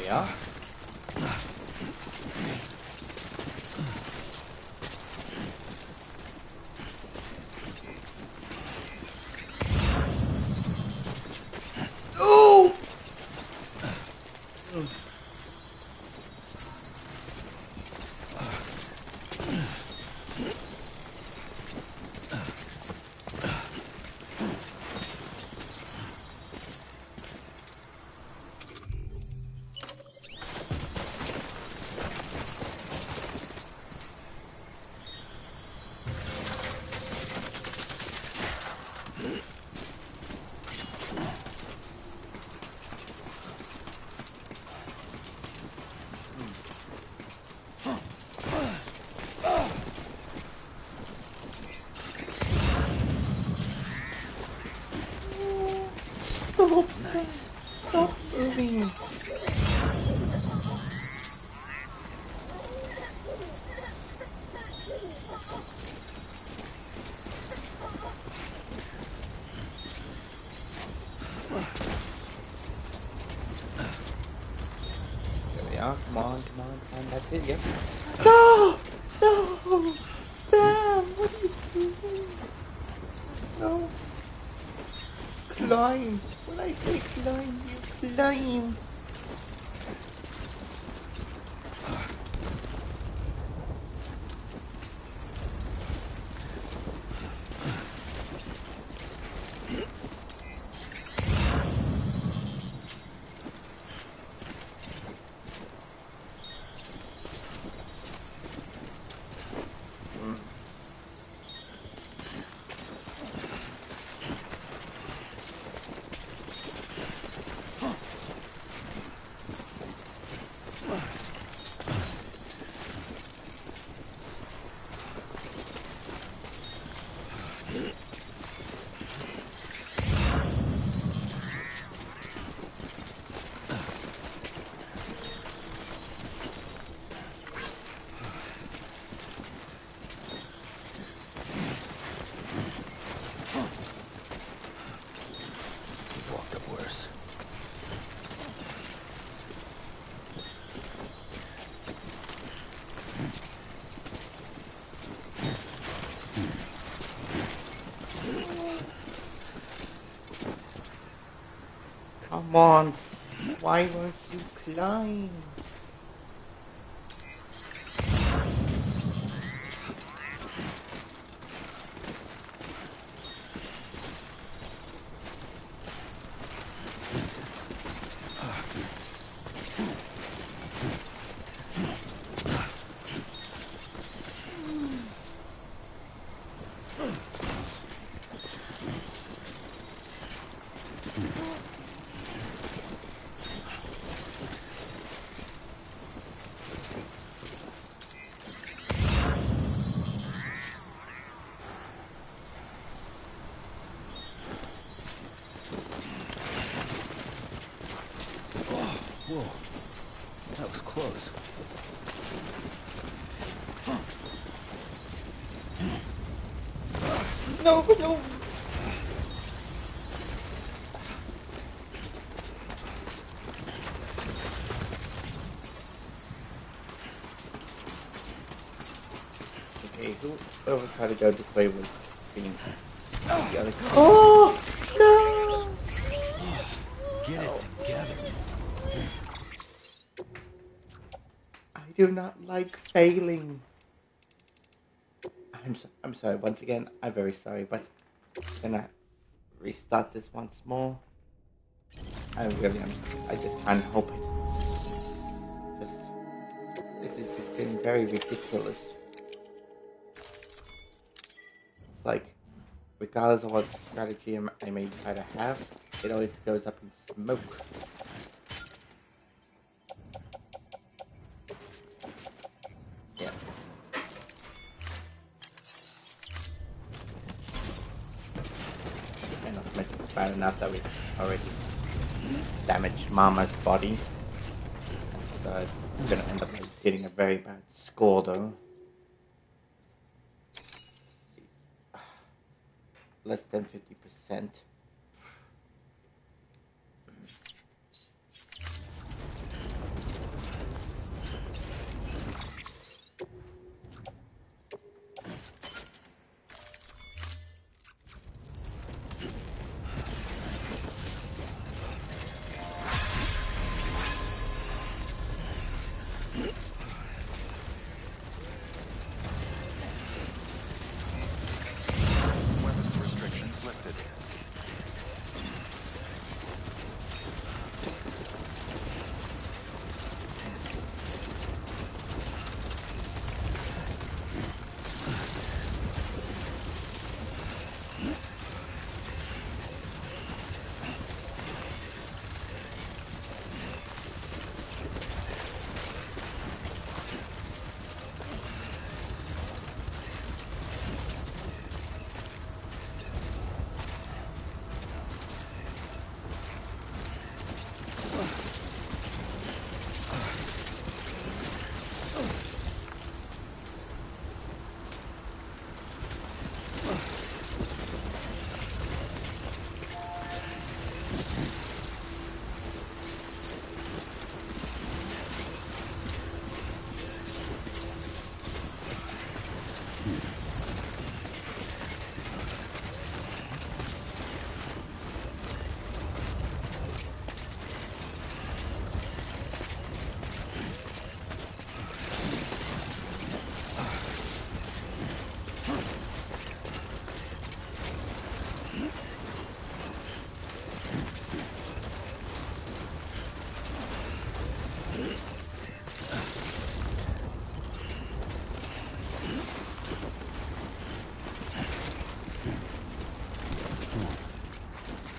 we are. Oh! Nice. Stop moving. There we are. Come on, come on, come on. That's it, yep. No! No! Sam, what are you doing? No. Climb. When I say climb, you climb. Walked up worse. Come on. Why won't you climb? Whoa. That was close. No, no. Okay, whoever tried to go this way was being the other. Oh no! Get it together. I do not like failing. I'm sorry once again. I'm very sorry, but I'm gonna restart this once more. I really am. I just can't help it. Just this has just been very ridiculous. It's like, regardless of what strategy I may try to have, it always goes up in smoke. Yeah. And not to mention it's bad enough that we already damaged Mama's body. So it's gonna end up getting a very bad score though. Less than 50%.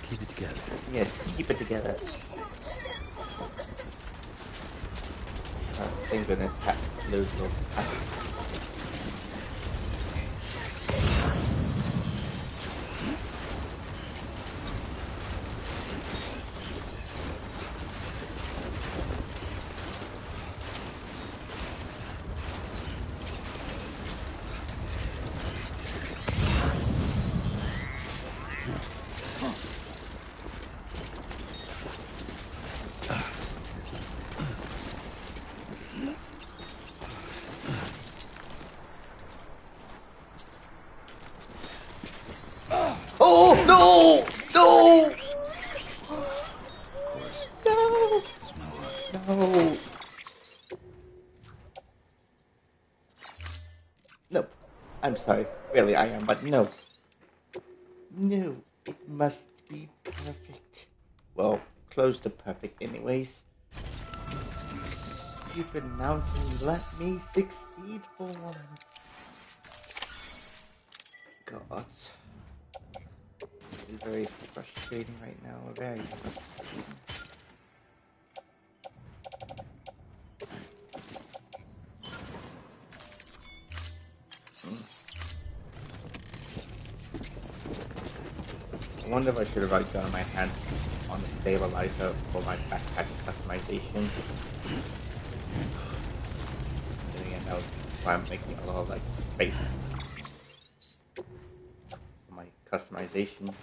Keep it together. Yes, keep it together. Thank goodness, loads of Oh no! No! Of course. No! It's my life. No! Nope. I'm sorry. Really, I am, but no. No. It must be perfect. Well, close to perfect anyways. Stupid mountain let me succeed for once. God. It's very frustrating right now. Very frustrating. I wonder if I should have gotten my hand on the stabilizer for my backpack customization. Then again, that was why I'm making a lot of like space for my customization.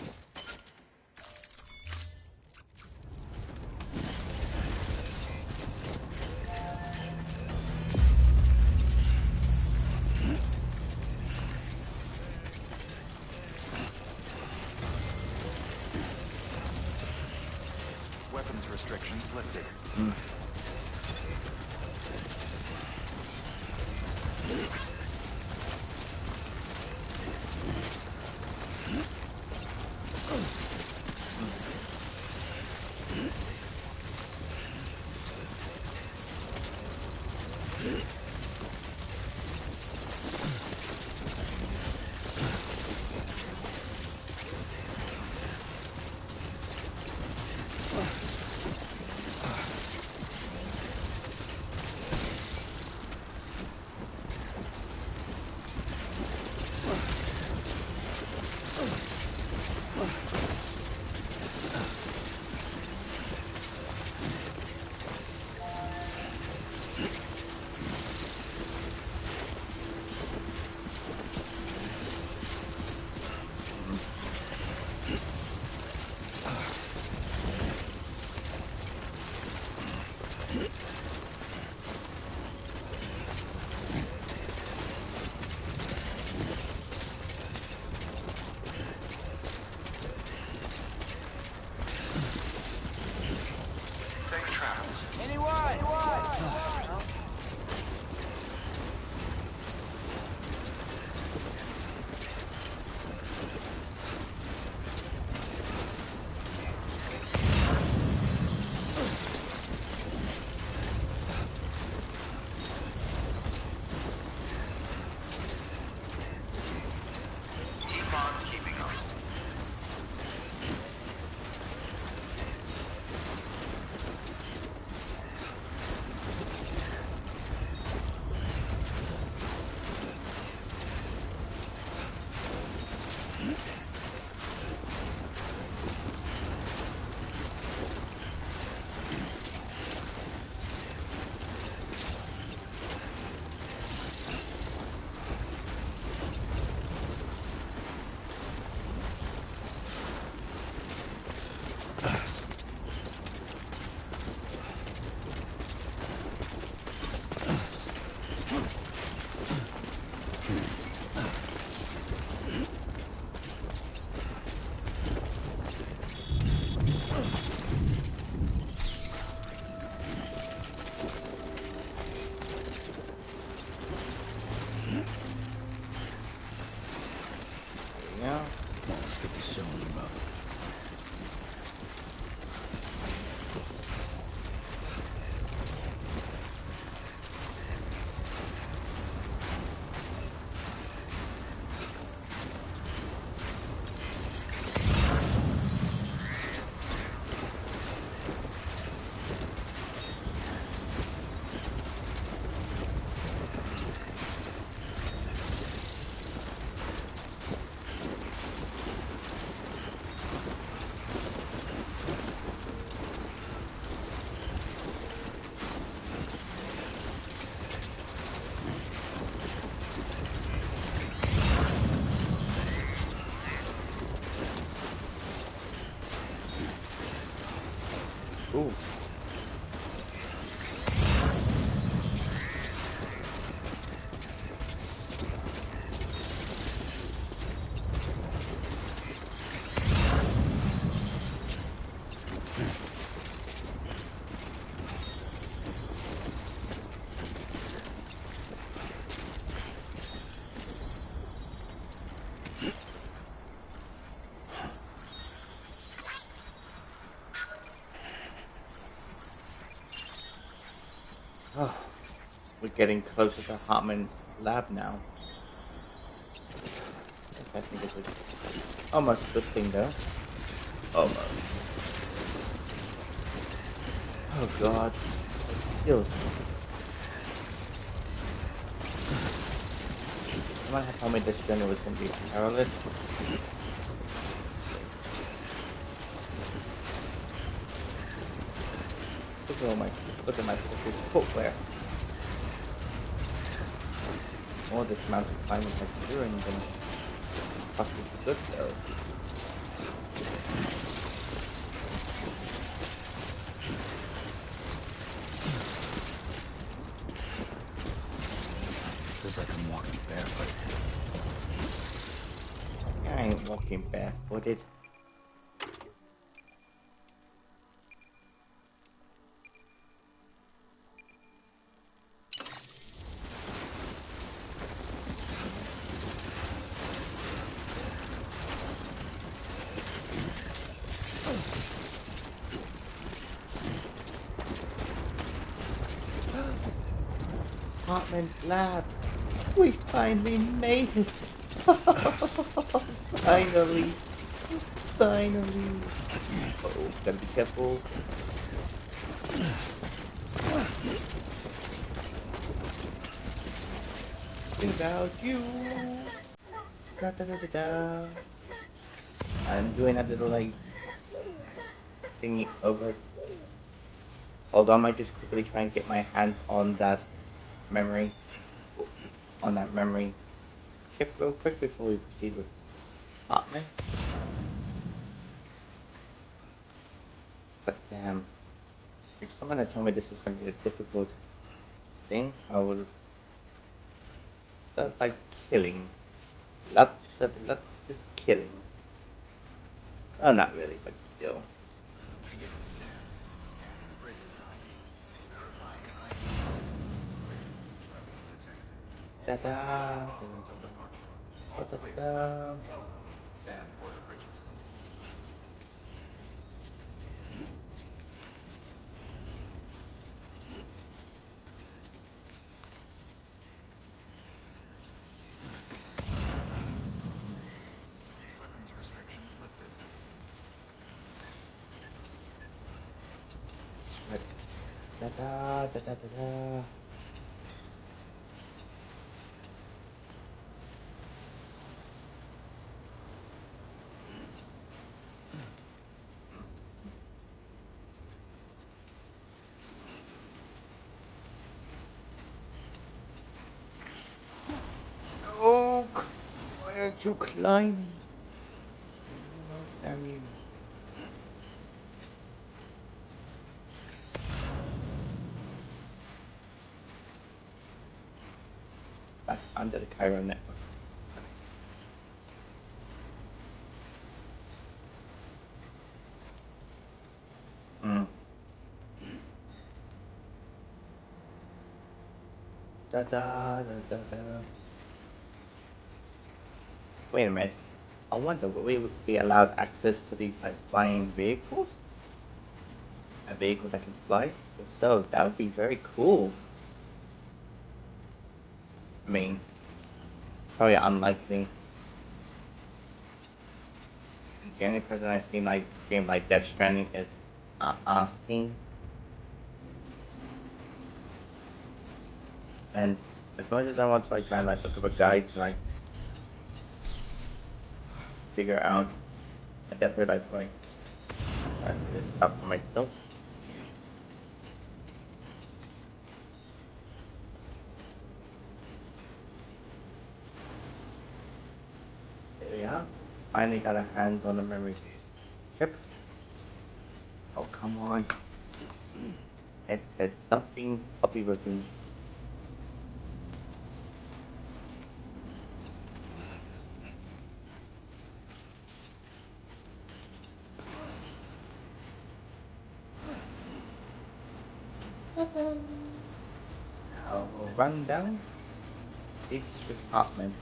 Weapons restrictions lifted. Safe travels. Keep on keeping on. Ooh. Oh, we're getting closer to Hartman's lab now. I think it's almost a good thing though. Almost. Oh god. It feels. Someone had told me this journey was going to be perilous. Look at my footwear. All this mountain climbing has ruined them. Fucking good though. Feels like I'm walking barefoot. I ain't walking barefooted. Hartman's lab. We finally made it. Finally. Finally. Oh, gotta be careful. Without you. Da, da, da, da, da. I'm doing a little like thingy over. Hold on, I might just quickly try and get my hands on that memory. On that memory chip real quick before we proceed with Hartman. But damn, if someone had told me this was going to be a difficult thing, I would have started by killing. Lots of killing. Oh, not really, but still. Begin scan. Scanning bridges ID. Verifying ID. Presence detected. Da da. Until departure. Da da Clear. da. Scan for the bridges. Weapons restrictions lifted. Da da da da da da. Oh, why aren't you climbing? Oh, damn you. Back under the Cairo network. Mm. Da da da da da. Wait a minute. I wonder will we be allowed access to these like flying vehicles? A vehicle that can fly? If so, that would be very cool. I mean, probably unlikely. The only person I've seen like game like Death Stranding is asking. And as much as I want to like try and like look up a guide to like figure out, I definitely like try to do this stuff for myself. There we are. Finally got our hands on the memory chip. Oh come on. It said something puppy reviews. I'll run down this apartment.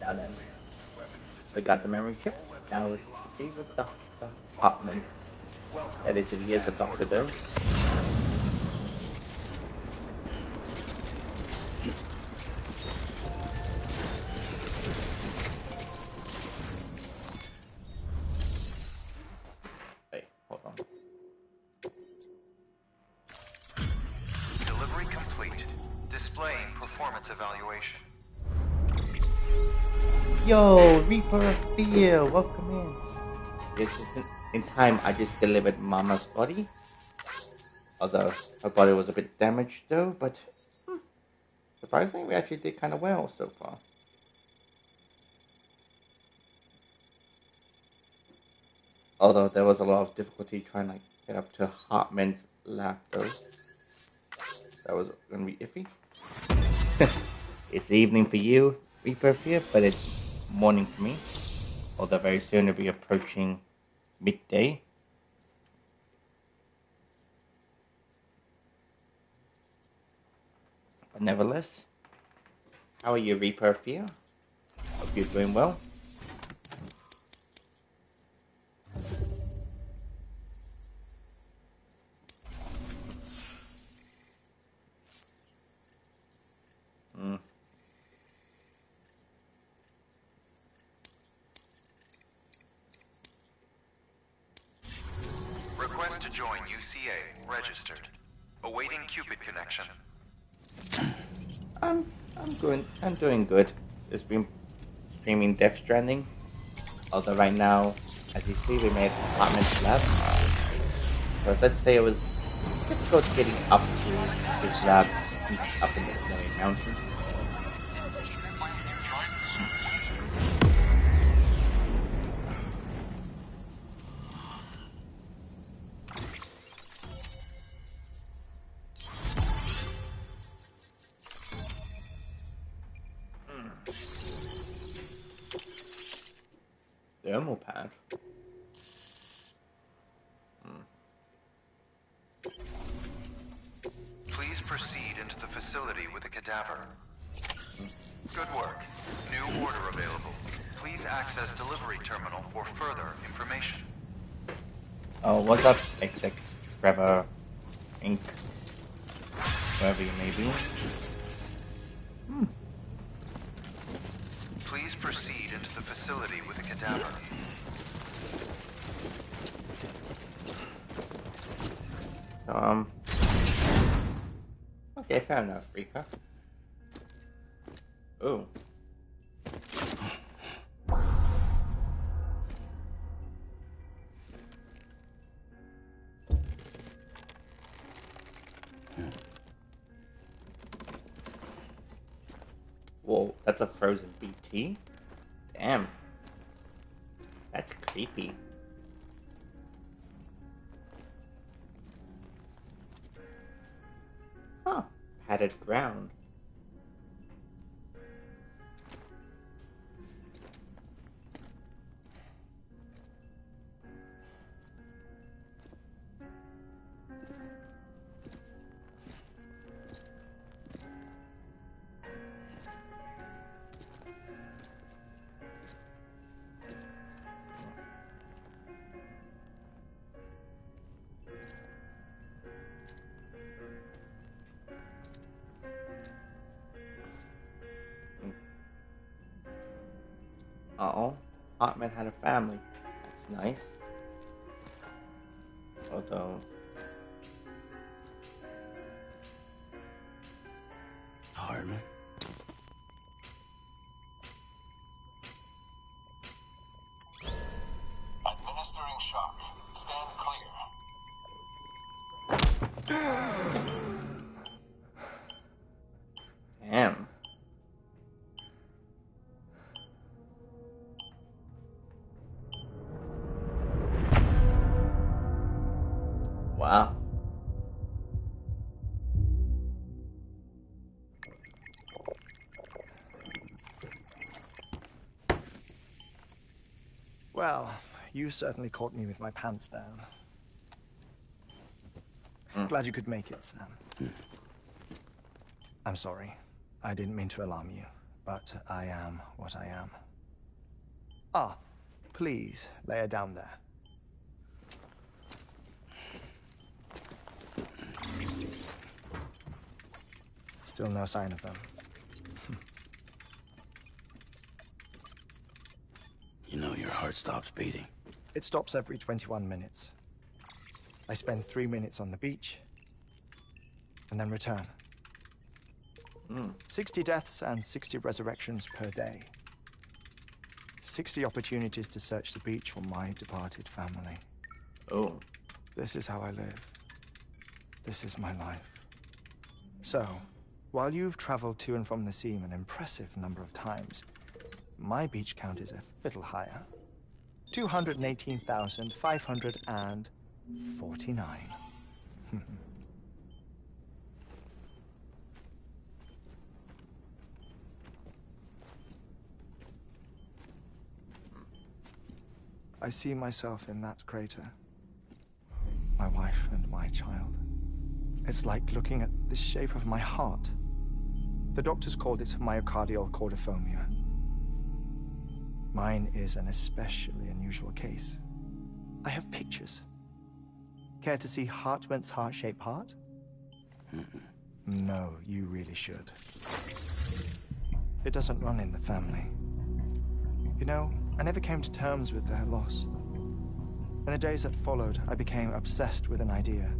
Now then, we got the memory chip. Now let's see what the apartment. That is, if he is a doctor though. Wait, hold on. Delivery complete. Displaying performance evaluation. Yo, Reaper of Fear, welcome in. This isn't in time. I just delivered Mama's body. Although her body was a bit damaged though, but surprisingly we actually did kind of well so far. Although there was a lot of difficulty trying to get up to Hartman's lab though. That was gonna be iffy. It's evening for you, Reaper of Fear, but it's morning for me. Although very soon it'll be approaching midday. But nevertheless, how are you, Reaper of Fear? Hope you're doing well. Request to join UCA. Registered. Awaiting Cupid connection. I'm doing good. Just been streaming Death Stranding. Although right now, as you see, we made apartment lab. So let's say it was difficult getting up to this lab up in the snowy mountains. Thermal pad. Please proceed into the facility with the cadaver. Good work. New order available. Please access delivery terminal for further information. Oh, what's up, XX Trevor Inc. Wherever you may be. Please proceed into the facility with the cadaver. Okay, fair enough, Rika. Oh. Whoa, that's a frozen BT? Damn. That's creepy. Huh. Padded ground. Uh-oh. Hartman had a family. That's nice. Although... Hartman? Well, you certainly caught me with my pants down. Glad you could make it, Sam. I'm sorry. I didn't mean to alarm you, but I am what I am. Ah, please lay her down there. Still no sign of them. You know your heart stops beating. It stops every 21 minutes. I spend 3 minutes on the beach, and then return. 60 deaths and 60 resurrections per day. 60 opportunities to search the beach for my departed family. Oh. This is how I live. This is my life. So, while you've traveled to and from the sea an impressive number of times, my beach count is a little higher. 218,549. I see myself in that crater. My wife and my child. It's like looking at the shape of my heart. The doctors called it myocardial cordiformia. Mine is an especially unusual case. I have pictures. Care to see Hartman's heart-shaped heart? No, you really should. It doesn't run in the family. You know, I never came to terms with their loss. In the days that followed, I became obsessed with an idea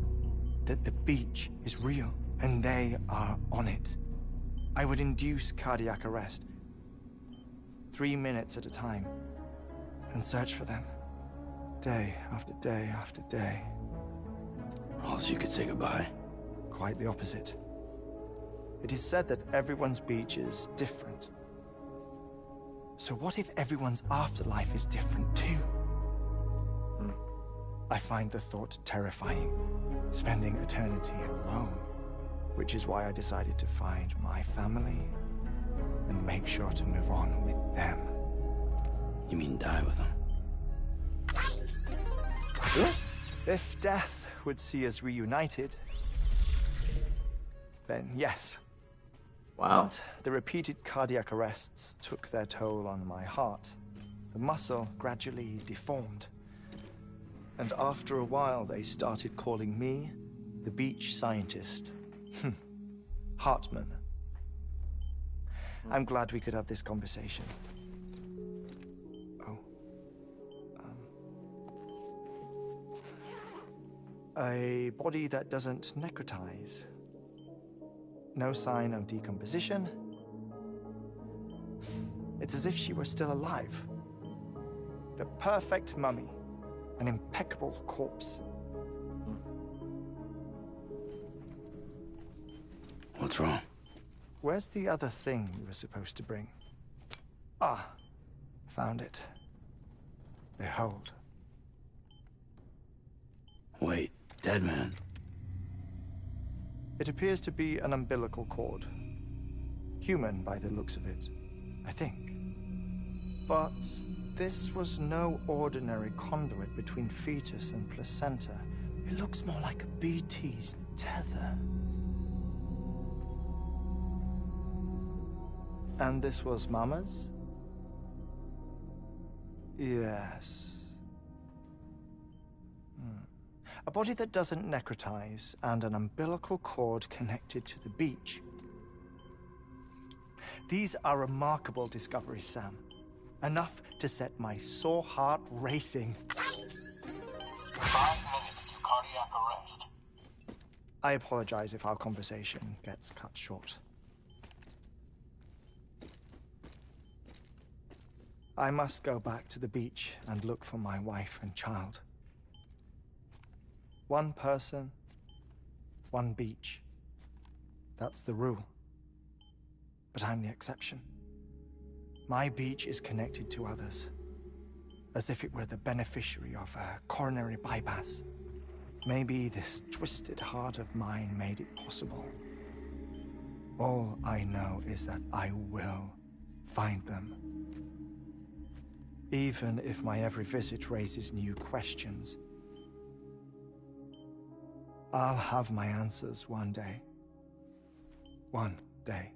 that the beach is real, and they are on it. I would induce cardiac arrest, 3 minutes at a time, and search for them, day after day after day. Also, you could say goodbye. Quite the opposite. It is said that everyone's beach is different. So what if everyone's afterlife is different too? I find the thought terrifying, spending eternity alone, which is why I decided to find my family and make sure to move on with them. You mean die with them? If death would see us reunited, then yes. Wow. But the repeated cardiac arrests took their toll on my heart. The muscle gradually deformed. And after a while, they started calling me the beach scientist. Hartman. I'm glad we could have this conversation. Oh. A body that doesn't necrotize. No sign of decomposition. It's as if she were still alive. The perfect mummy. An impeccable corpse. What's wrong? Where's the other thing you were supposed to bring? Ah, found it. Behold. Wait, deadman. It appears to be an umbilical cord. Human by the looks of it, I think. But this was no ordinary conduit between fetus and placenta. It looks more like a BT's tether. And this was Mama's? Yes. A body that doesn't necrotize and an umbilical cord connected to the beach. These are remarkable discoveries, Sam. Enough to set my sore heart racing. 5 minutes to cardiac arrest. I apologize if our conversation gets cut short. I must go back to the beach and look for my wife and child. One person, one beach. That's the rule. But I'm the exception. My beach is connected to others, as if it were the beneficiary of a coronary bypass. Maybe this twisted heart of mine made it possible. All I know is that I will find them. even if my every visit raises new questions. I'll have my answers one day. One day.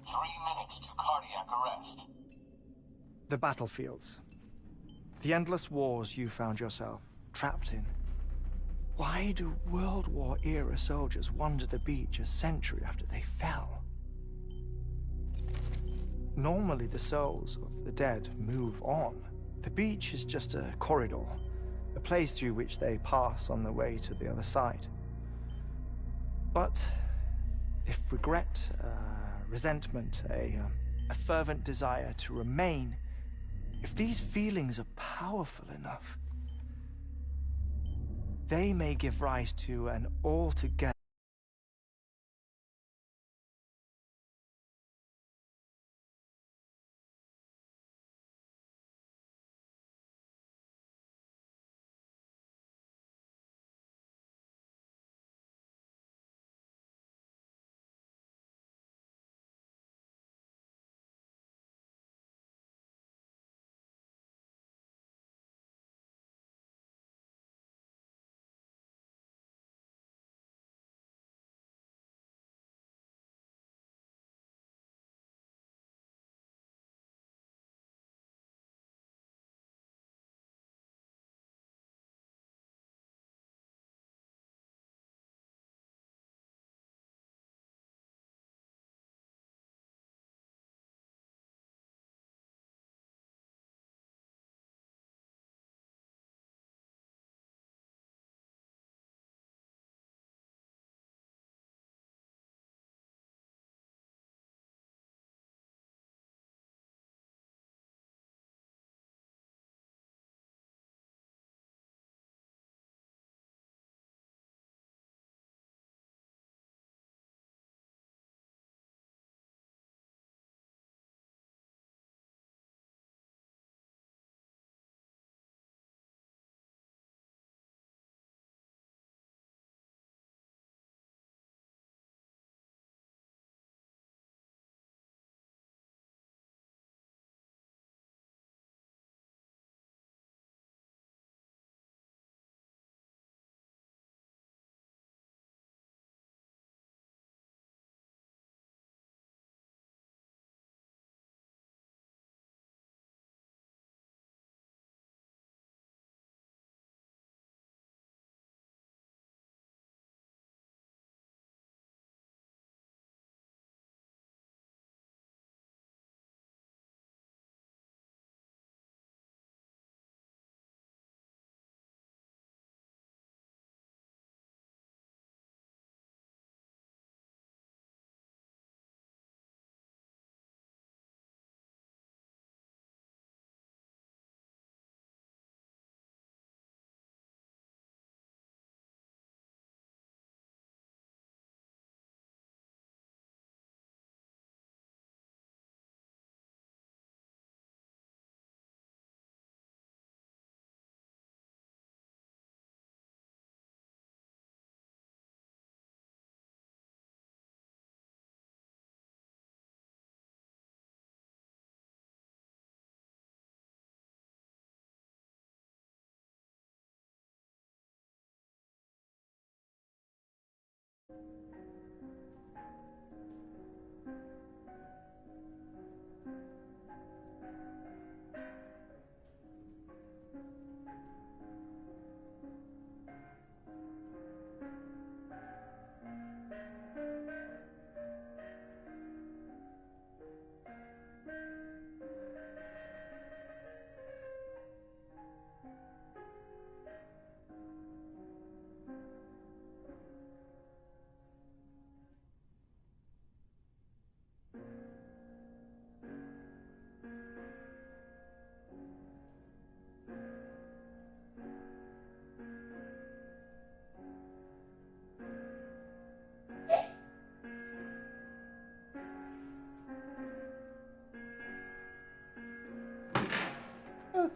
3 minutes to cardiac arrest. The battlefields. The endless wars you found yourself trapped in. Why do World War-era soldiers wander the beach a century after they fell? Normally the souls of the dead move on. The beach is just a corridor, a place through which they pass on the way to the other side. But if regret, resentment, a fervent desire to remain, if these feelings are powerful enough, they may give rise to an altogether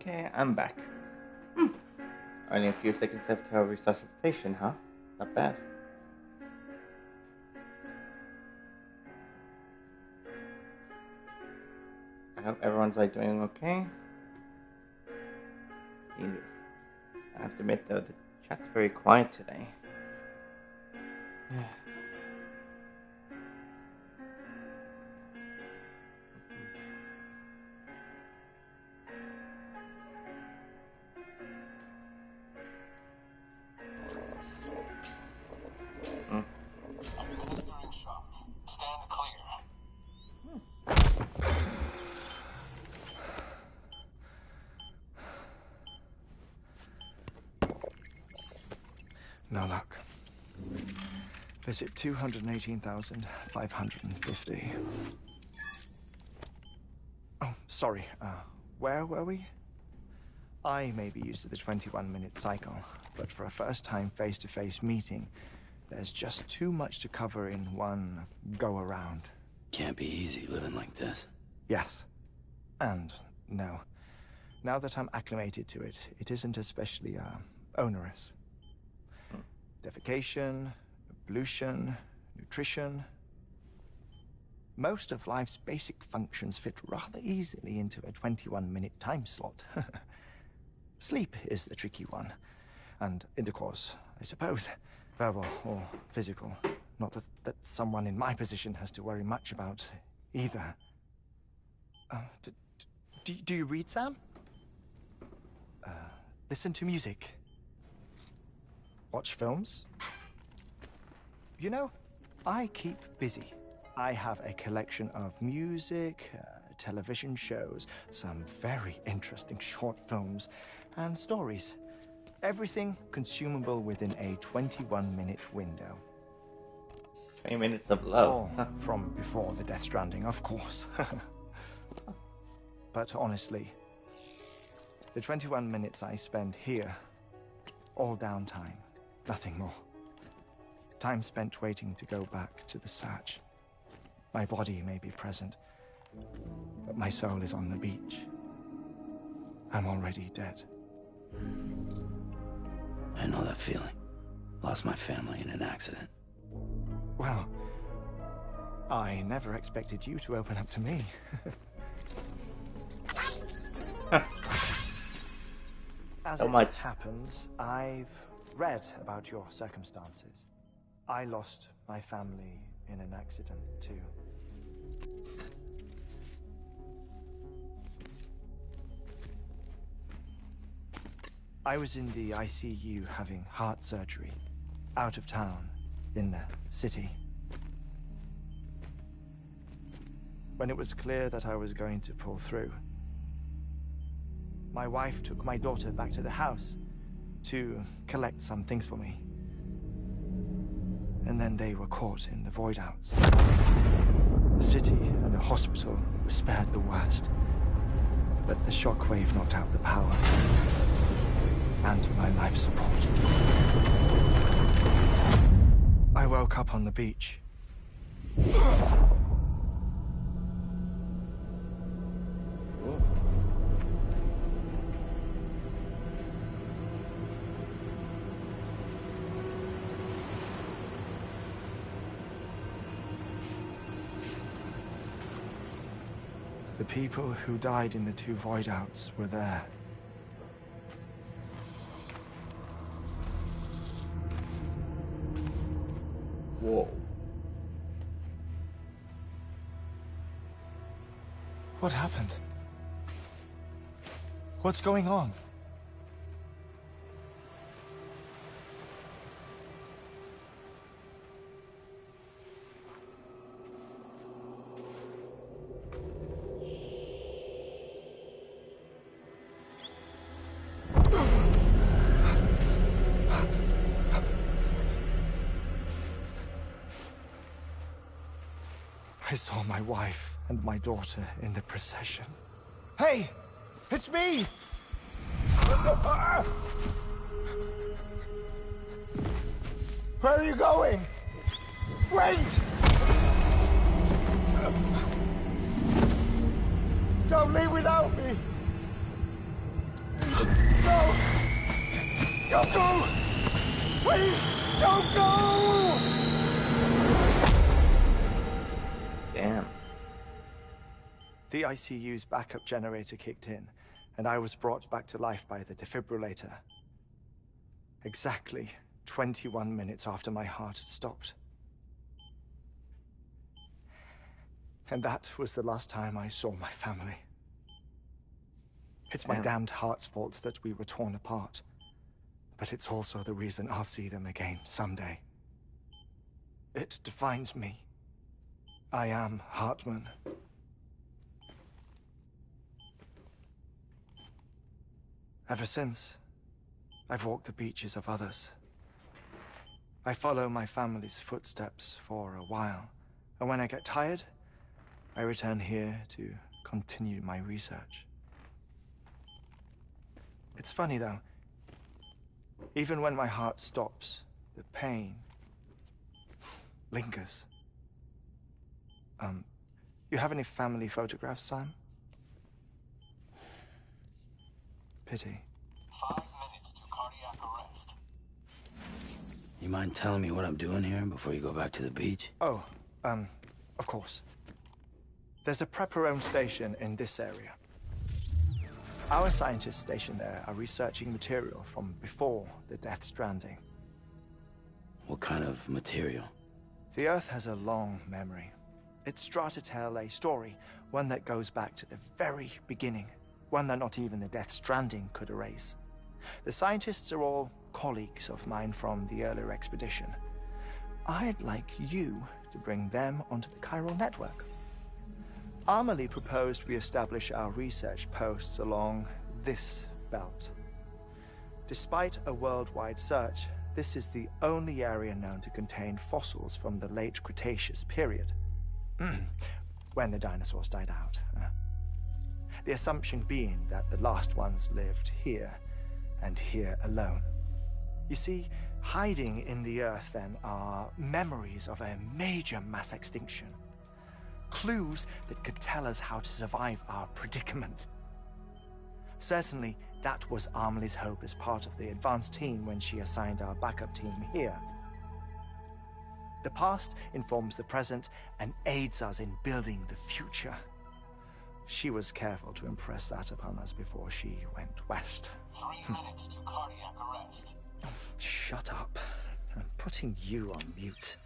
Okay, I'm back. Only a few seconds left till resuscitation, huh? Not bad. I hope everyone's doing okay. Jesus. I have to admit though, the chat's very quiet today. Administering shock. Stand clear. No luck. Visit 218,550. Oh, sorry. Where were we? I may be used to the 21-minute cycle, but for a first-time face-to-face meeting, there's just too much to cover in one go-around. Can't be easy living like this. Yes. And no. Now that I'm acclimated to it, it isn't especially, onerous. Defecation, pollution, nutrition. Most of life's basic functions fit rather easily into a 21-minute time slot. Sleep is the tricky one. And intercourse, I suppose. Verbal or physical. Not that someone in my position has to worry much about either. Do you read, Sam? Listen to music. Watch films. You know, I keep busy. I have a collection of music, television shows, some very interesting short films, and stories. Everything consumable within a 21-minute window. 20 minutes of love. Oh, from before the Death Stranding, of course. But honestly, the 21 minutes I spend here, all downtime, nothing more. Time spent waiting to go back to the search. My body may be present, but my soul is on the beach. I'm already dead. I know that feeling. Lost my family in an accident. Well, I never expected you to open up to me. As So it much. happens, I've read about your circumstances. I lost my family in an accident, too. I was in the ICU having heart surgery, out of town, in the city. When it was clear that I was going to pull through, my wife took my daughter back to the house to collect some things for me. And then they were caught in the void-outs. The city and the hospital were spared the worst, but the shockwave knocked out the power and my life support. I woke up on the beach. The people who died in the two void-outs were there. Whoa. What happened? What's going on? I saw my wife and my daughter in the procession. Hey! It's me! Where are you going? Wait! Don't leave without me! No! Don't go! Please, don't go! Damn. The ICU's backup generator kicked in, and I was brought back to life by the defibrillator. Exactly 21 minutes after my heart had stopped. And that was the last time I saw my family. It's my damned heart's fault that we were torn apart. But it's also the reason I'll see them again someday. It defines me. I am Hartman. Ever since, I've walked the beaches of others. I follow my family's footsteps for a while, and when I get tired, I return here to continue my research. It's funny, though. Even when my heart stops, the pain lingers. You have any family photographs, Sam? Pity. 5 minutes to cardiac arrest. You mind telling me what I'm doing here before you go back to the beach? Oh, of course. There's a prep-your-own station in this area. Our scientists stationed there are researching material from before the Death Stranding. What kind of material? The Earth has a long memory. It's trying to tell a story, one that goes back to the very beginning, one that not even the Death Stranding could erase. The scientists are all colleagues of mine from the earlier expedition. I'd like you to bring them onto the chiral network. Amelie proposed we establish our research posts along this belt. Despite a worldwide search, this is the only area known to contain fossils from the late Cretaceous period. When the dinosaurs died out. The assumption being that the last ones lived here, and here alone. You see, hiding in the Earth then are memories of a major mass extinction. Clues that could tell us how to survive our predicament. Certainly, that was Amelie's hope as part of the advanced team when she assigned our backup team here. The past informs the present and aids us in building the future. She was careful to impress that upon us before she went west. 3 minutes to cardiac arrest. Shut up. I'm putting you on mute.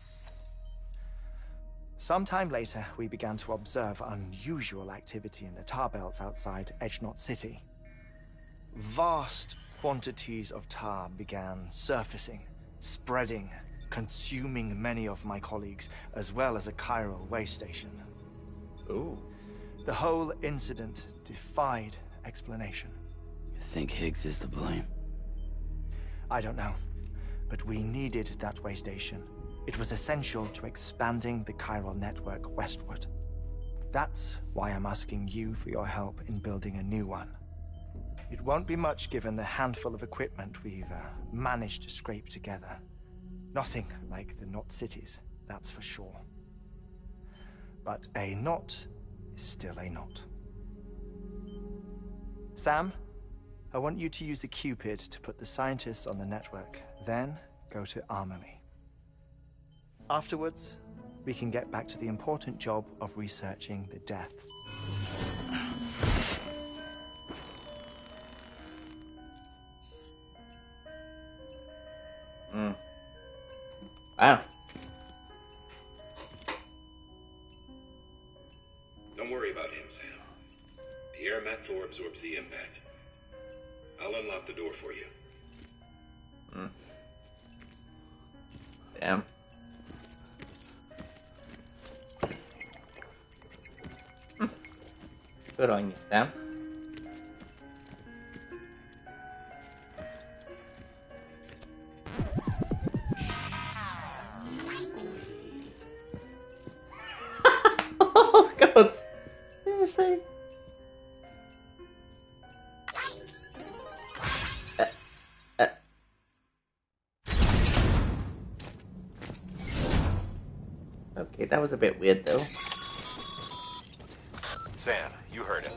Sometime later, we began to observe unusual activity in the tar belts outside Edgenot City. Vast quantities of tar began surfacing, spreading, consuming many of my colleagues, as well as a chiral way station. Ooh. The whole incident defied explanation. You think Higgs is to blame? I don't know, but we needed that way station. It was essential to expanding the chiral network westward. That's why I'm asking you for your help in building a new one. It won't be much given the handful of equipment we've managed to scrape together. Nothing like the knot cities, that's for sure. But a knot is still a knot. Sam, I want you to use the Cupid to put the scientists on the network, then go to Amelie. Afterwards, we can get back to the important job of researching the deaths. Wow. Don't worry about him, Sam. The air mat floor absorbs the impact. I'll unlock the door for you. Damn. Good on you, Sam. Oh God! Seriously? Okay, that was a bit weird though. Sam, you heard it.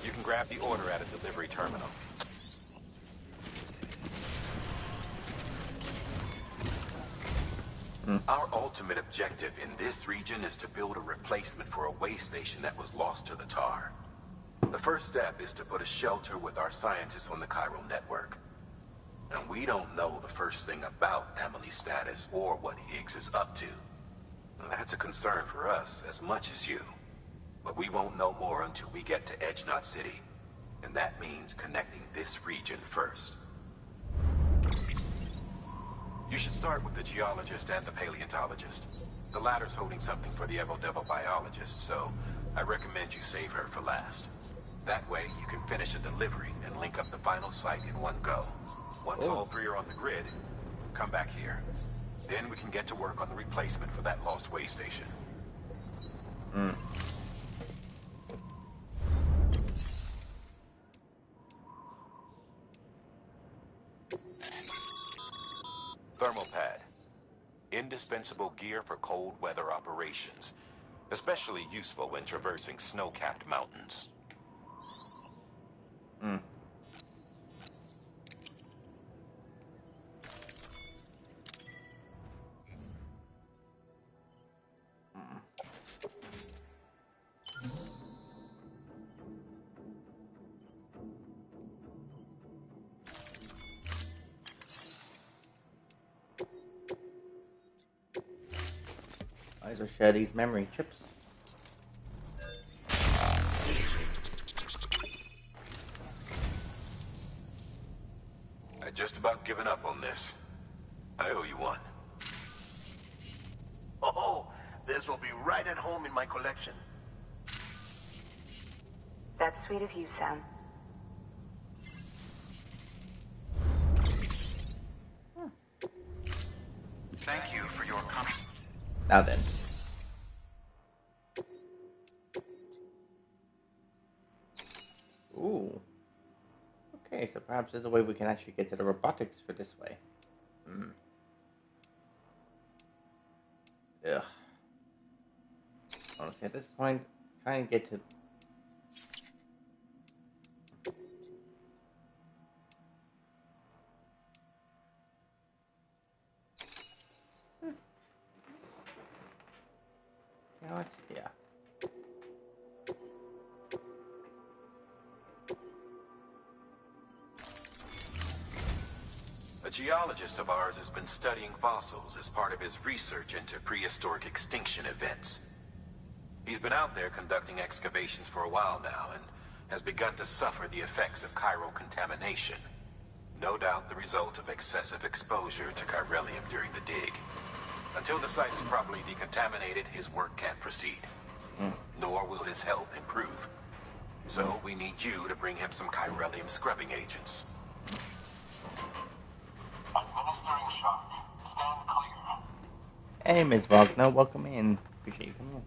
You can grab the order at a delivery terminal. Our ultimate objective in this region is to build a replacement for a way station that was lost to the tar. The first step is to put a shelter with our scientists on the chiral network. And we don't know the first thing about Emily's status or what Higgs is up to. That's a concern for us as much as you. But we won't know more until we get to Edge Knot City. And that means connecting this region first. You should start with the geologist and the paleontologist. The latter's holding something for the Evo-Devo biologist, so I recommend you save her for last. That way, you can finish a delivery and link up the final site in one go. Once all three are on the grid, come back here. Then we can get to work on the replacement for that lost way station. Thermal pad. Indispensable gear for cold weather operations. Especially useful when traversing snow-capped mountains. Might as well share these memory chips. I'd just about given up on this. I owe you one. Oh, this will be right at home in my collection. That's sweet of you, Sam. Thank you for your comment. Now then. Ooh. Okay, so perhaps there's a way we can actually get to the robotics for this way. Ugh. Honestly, at this point, trying to get to... You know what? Yeah. A geologist of ours has been studying fossils as part of his research into prehistoric extinction events. He's been out there conducting excavations for a while now and has begun to suffer the effects of chiral contamination. No doubt the result of excessive exposure to chiralium during the dig. Until the site is properly decontaminated, his work can't proceed. Nor will his health improve. So we need you to bring him some chiralium scrubbing agents. Administering shock. Stand clear. Hey, Ms. Wagner, welcome in. Appreciate you coming in.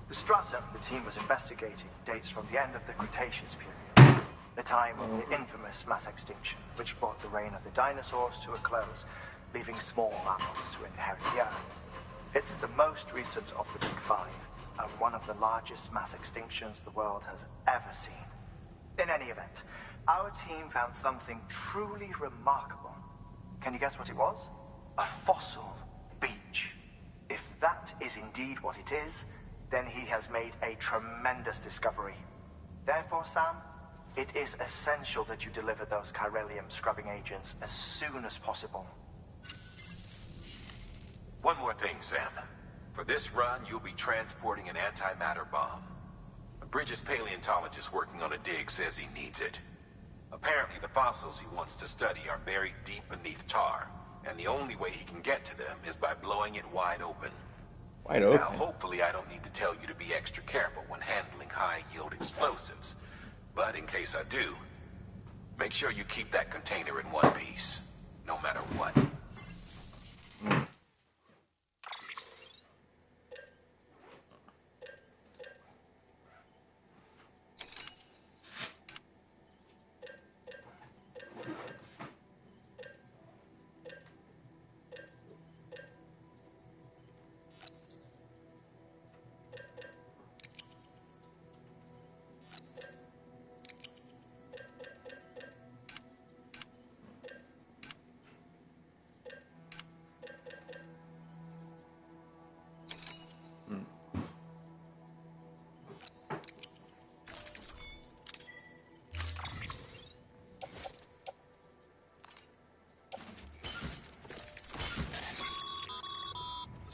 The strata the team was investigating dates from the end of the Cretaceous period, the time of the infamous mass extinction, which brought the reign of the dinosaurs to a close, leaving small mammals to inherit the Earth. It's the most recent of the Big Five, and one of the largest mass extinctions the world has ever seen. In any event, our team found something truly remarkable. Can you guess what it was? A fossil beach. If that is indeed what it is, then he has made a tremendous discovery. Therefore, Sam, it is essential that you deliver those chiralium scrubbing agents as soon as possible. One more thing, Sam. For this run, you'll be transporting an antimatter bomb. A Bridges paleontologist working on a dig says he needs it. Apparently, the fossils he wants to study are buried deep beneath tar, and the only way he can get to them is by blowing it wide open. Wide open? Now, hopefully I don't need to tell you to be extra careful when handling high-yield explosives. But in case I do, make sure you keep that container in one piece, no matter what.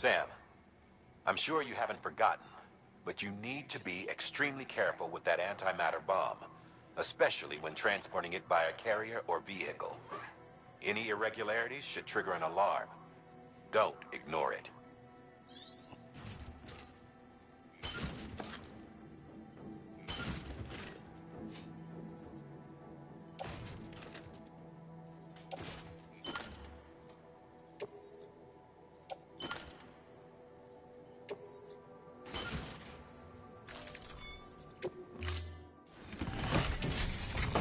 Sam, I'm sure you haven't forgotten, but you need to be extremely careful with that antimatter bomb, especially when transporting it by a carrier or vehicle. Any irregularities should trigger an alarm. Don't ignore it.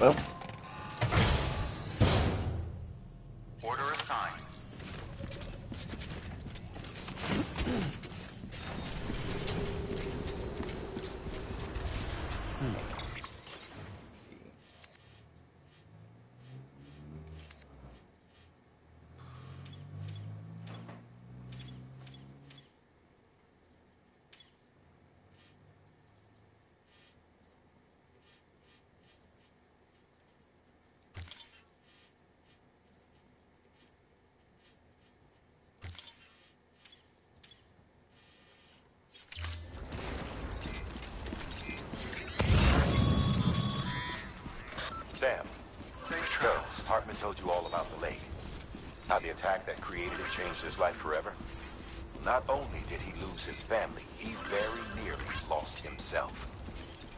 Well, Order assigned. Sam, so, Hartman told you all about the lake. How the attack that created it changed his life forever. Not only did he lose his family, he very nearly lost himself.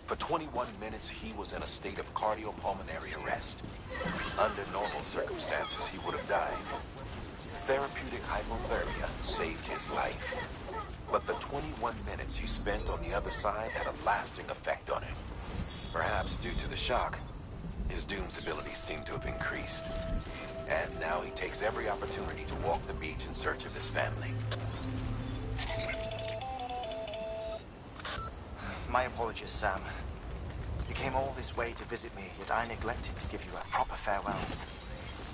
For 21 minutes, he was in a state of cardiopulmonary arrest. Under normal circumstances, he would have died. Therapeutic hypothermia saved his life. But the 21 minutes he spent on the other side had a lasting effect on him. Perhaps due to the shock, his Doom's abilities seem to have increased. And now he takes every opportunity to walk the beach in search of his family. My apologies, Sam. You came all this way to visit me, yet I neglected to give you a proper farewell.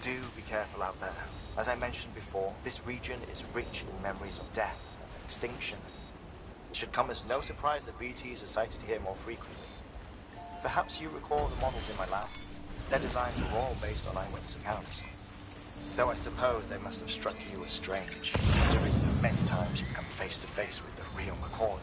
Do be careful out there. As I mentioned before, this region is rich in memories of death and extinction. It should come as no surprise that VTs are sighted here more frequently. Perhaps you recall the models in my lab? Their designs were all based on eyewitness accounts. Though I suppose they must have struck you as strange, considering the many times you've come face to face with the real McCoy.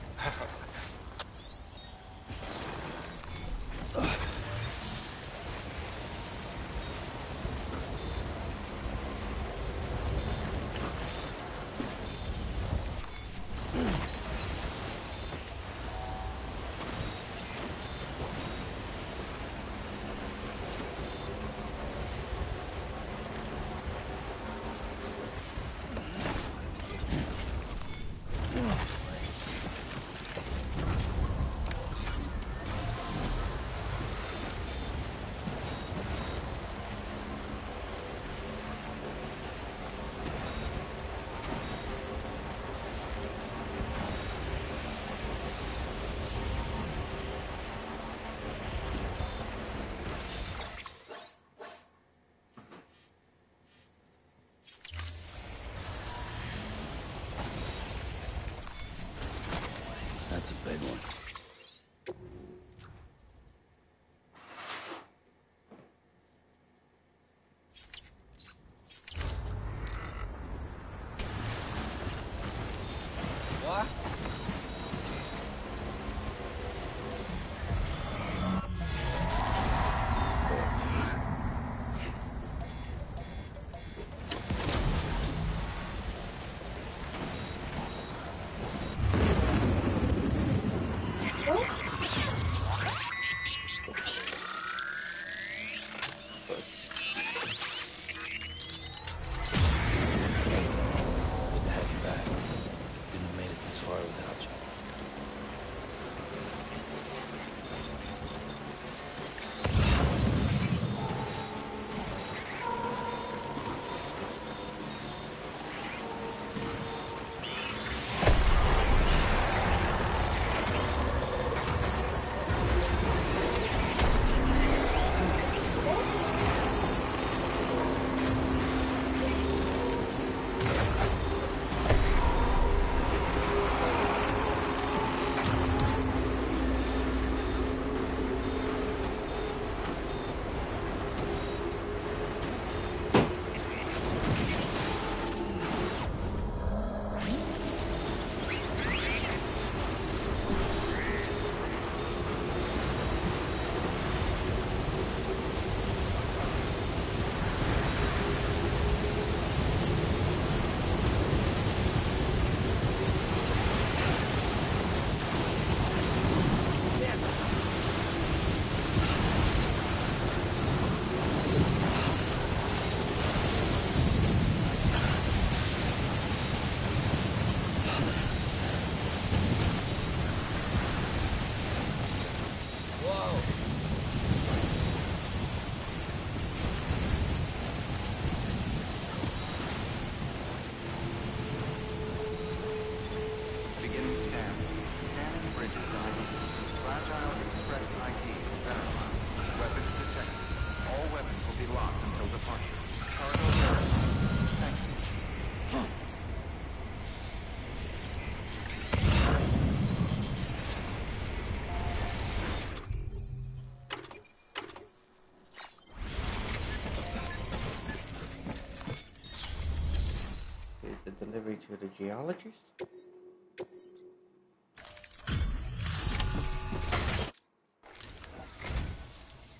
delivery to the geologist.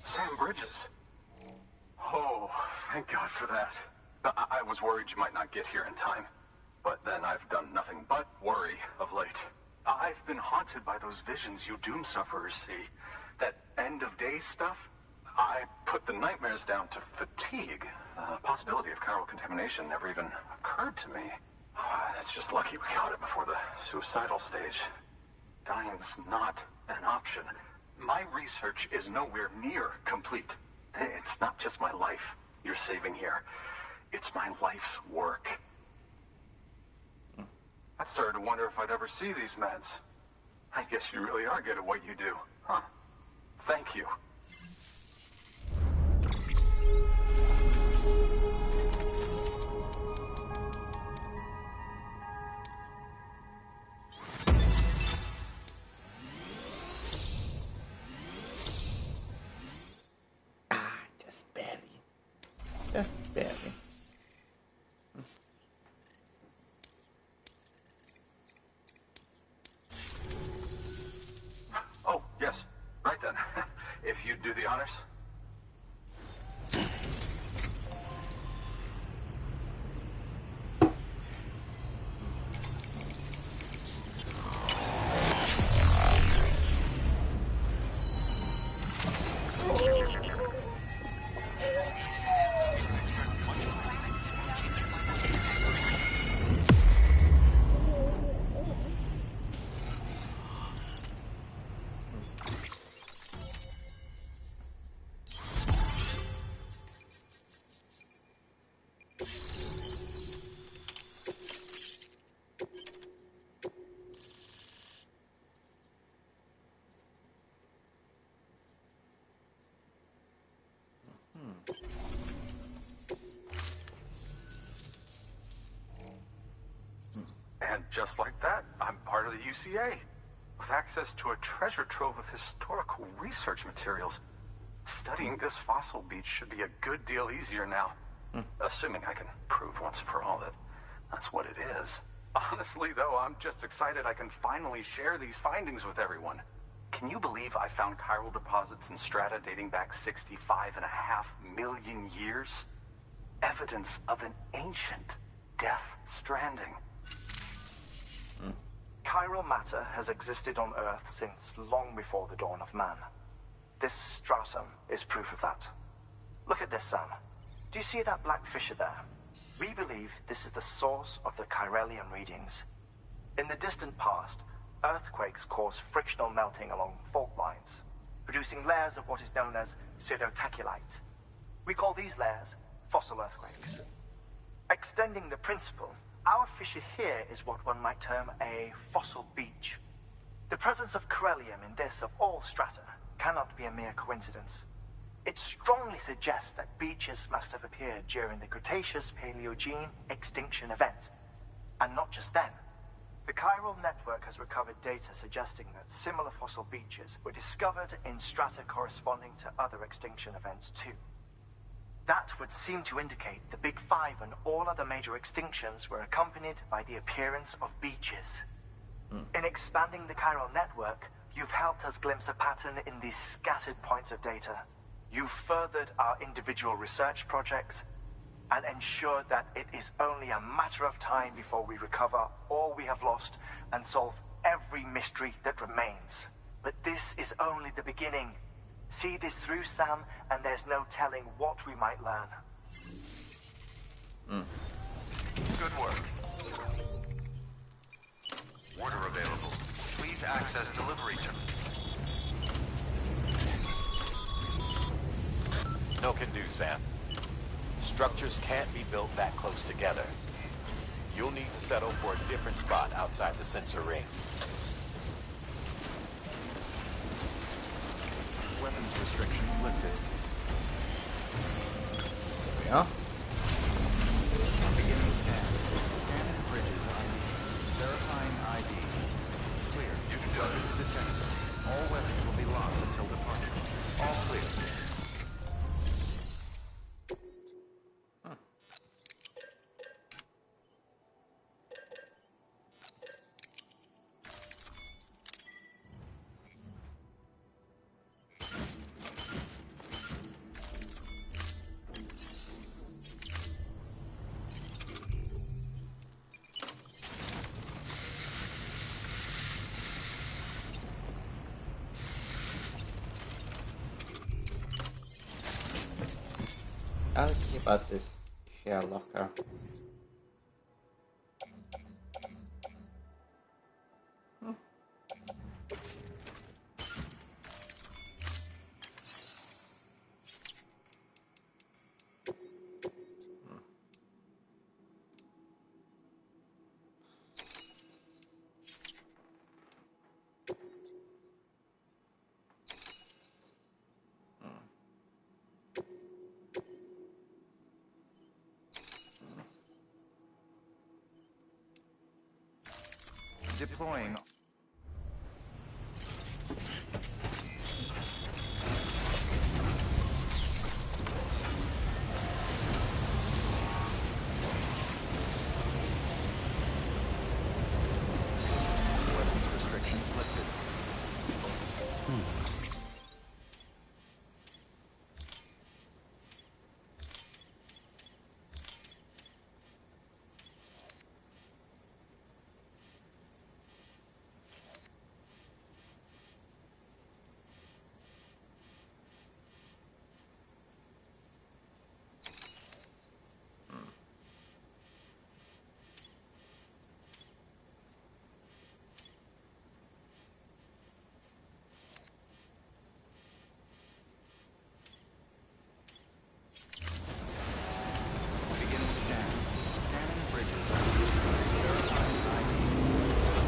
Sam Bridges. Oh, thank God for that. I was worried you might not get here in time. But then I've done nothing but worry of late. I've been haunted by those visions you doom sufferers see. That end of days stuff. I put the nightmares down to fatigue. The possibility of chiral contamination never even occurred to me. It's just lucky we caught it before the suicidal stage. Dying's not an option. My research is nowhere near complete. It's not just my life you're saving here. It's my life's work. I started to wonder if I'd ever see these meds. I guess you really are good at what you do, huh? Thank you. Just barely. Just barely. Oh, yes. Right then. If you'd do the honors. And just like that, I'm part of the UCA, with access to a treasure trove of historical research materials. Studying this fossil beach should be a good deal easier now, assuming I can prove once for all that that's what it is. Honestly, though, I'm just excited I can finally share these findings with everyone. Can you believe I found chiral deposits in strata dating back 65.5 million years? Evidence of an ancient death stranding. Chiral matter has existed on Earth since long before the dawn of man. This stratum is proof of that. Look at this, Sam. Do you see that black fissure there? We believe this is the source of the Chiralian readings. In the distant past, earthquakes caused frictional melting along fault lines, producing layers of what is known as pseudotaculite. We call these layers fossil earthquakes. Extending the principle, our fissure here is what one might term a fossil beach. The presence of Chiralium in this of all strata cannot be a mere coincidence. It strongly suggests that beaches must have appeared during the Cretaceous-Paleogene extinction event. And not just then. The chiral network has recovered data suggesting that similar fossil beaches were discovered in strata corresponding to other extinction events too. That would seem to indicate the Big Five and all other major extinctions were accompanied by the appearance of beaches. In expanding the chiral network, you've helped us glimpse a pattern in these scattered points of data. You've furthered our individual research projects and ensured that it is only a matter of time before we recover all we have lost and solve every mystery that remains. But this is only the beginning. See this through, Sam, and there's no telling what we might learn. Good work. Order available. Please access delivery terminal. No can do, Sam. Structures can't be built that close together. You'll need to settle for a different spot outside the sensor ring. Weapons restrictions lifted. Yeah. Beginning scan. Scanning Bridges ID. Verifying ID. Clear. Weapons detected. All weapons will be locked until departure. All clear. I'll see about this share locker. Deploying. Weapons restrictions lifted. Beginning scan. Scanning bridges. Verifying ID.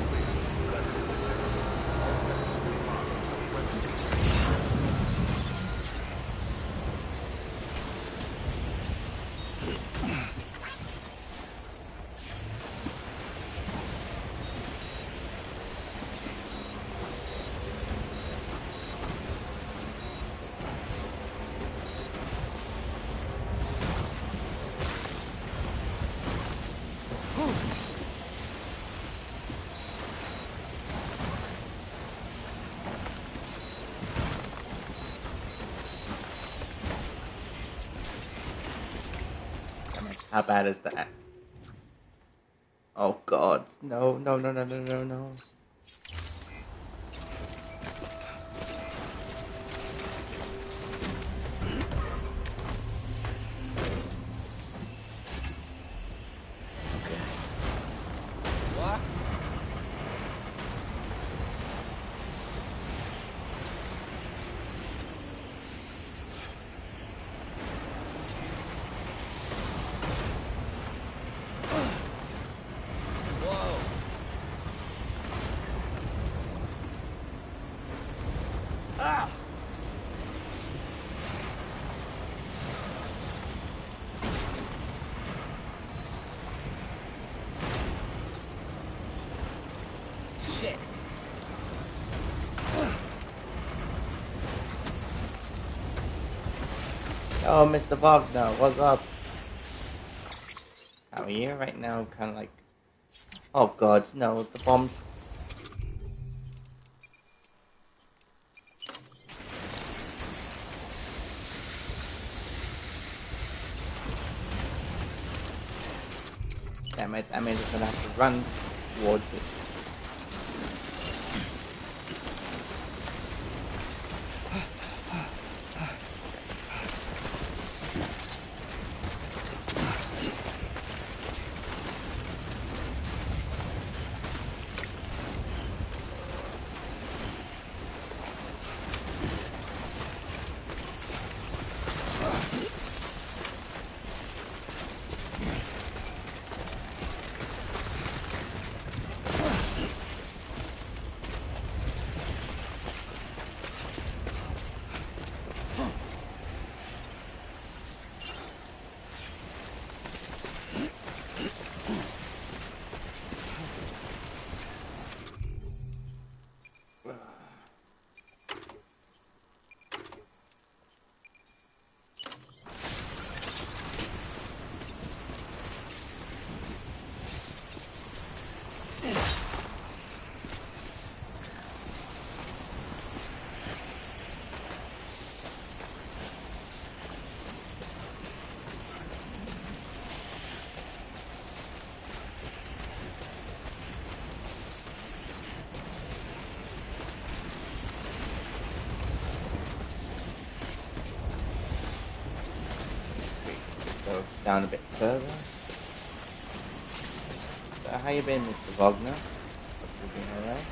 Clear. Weapons detected. All weapons will be locked until weapons restrictions. How bad is that? Oh god, no, no, no, no, no, no, no. What? Shit. Oh, Mr. Wagner, what's up? How are you right now? Kind of like, oh god, no, the bombs. Damn it, I mean, just gonna have to run towards it. go down a bit further. So how you been, Mr. Wagner? Hope you've been alright.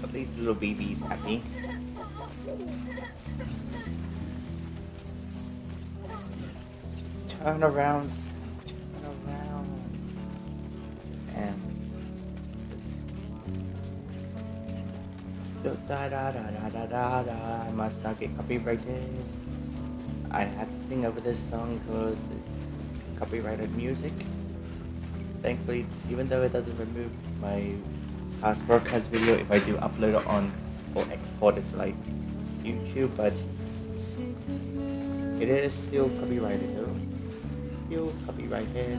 At least little baby's happy. Turn around. And I must not get copyrighted. I have to sing over this song because it's copyrighted music. Thankfully, even though it doesn't remove my past broadcast video if I do upload it on or export it to like YouTube, but it is still copyrighted though. Still copyrighted.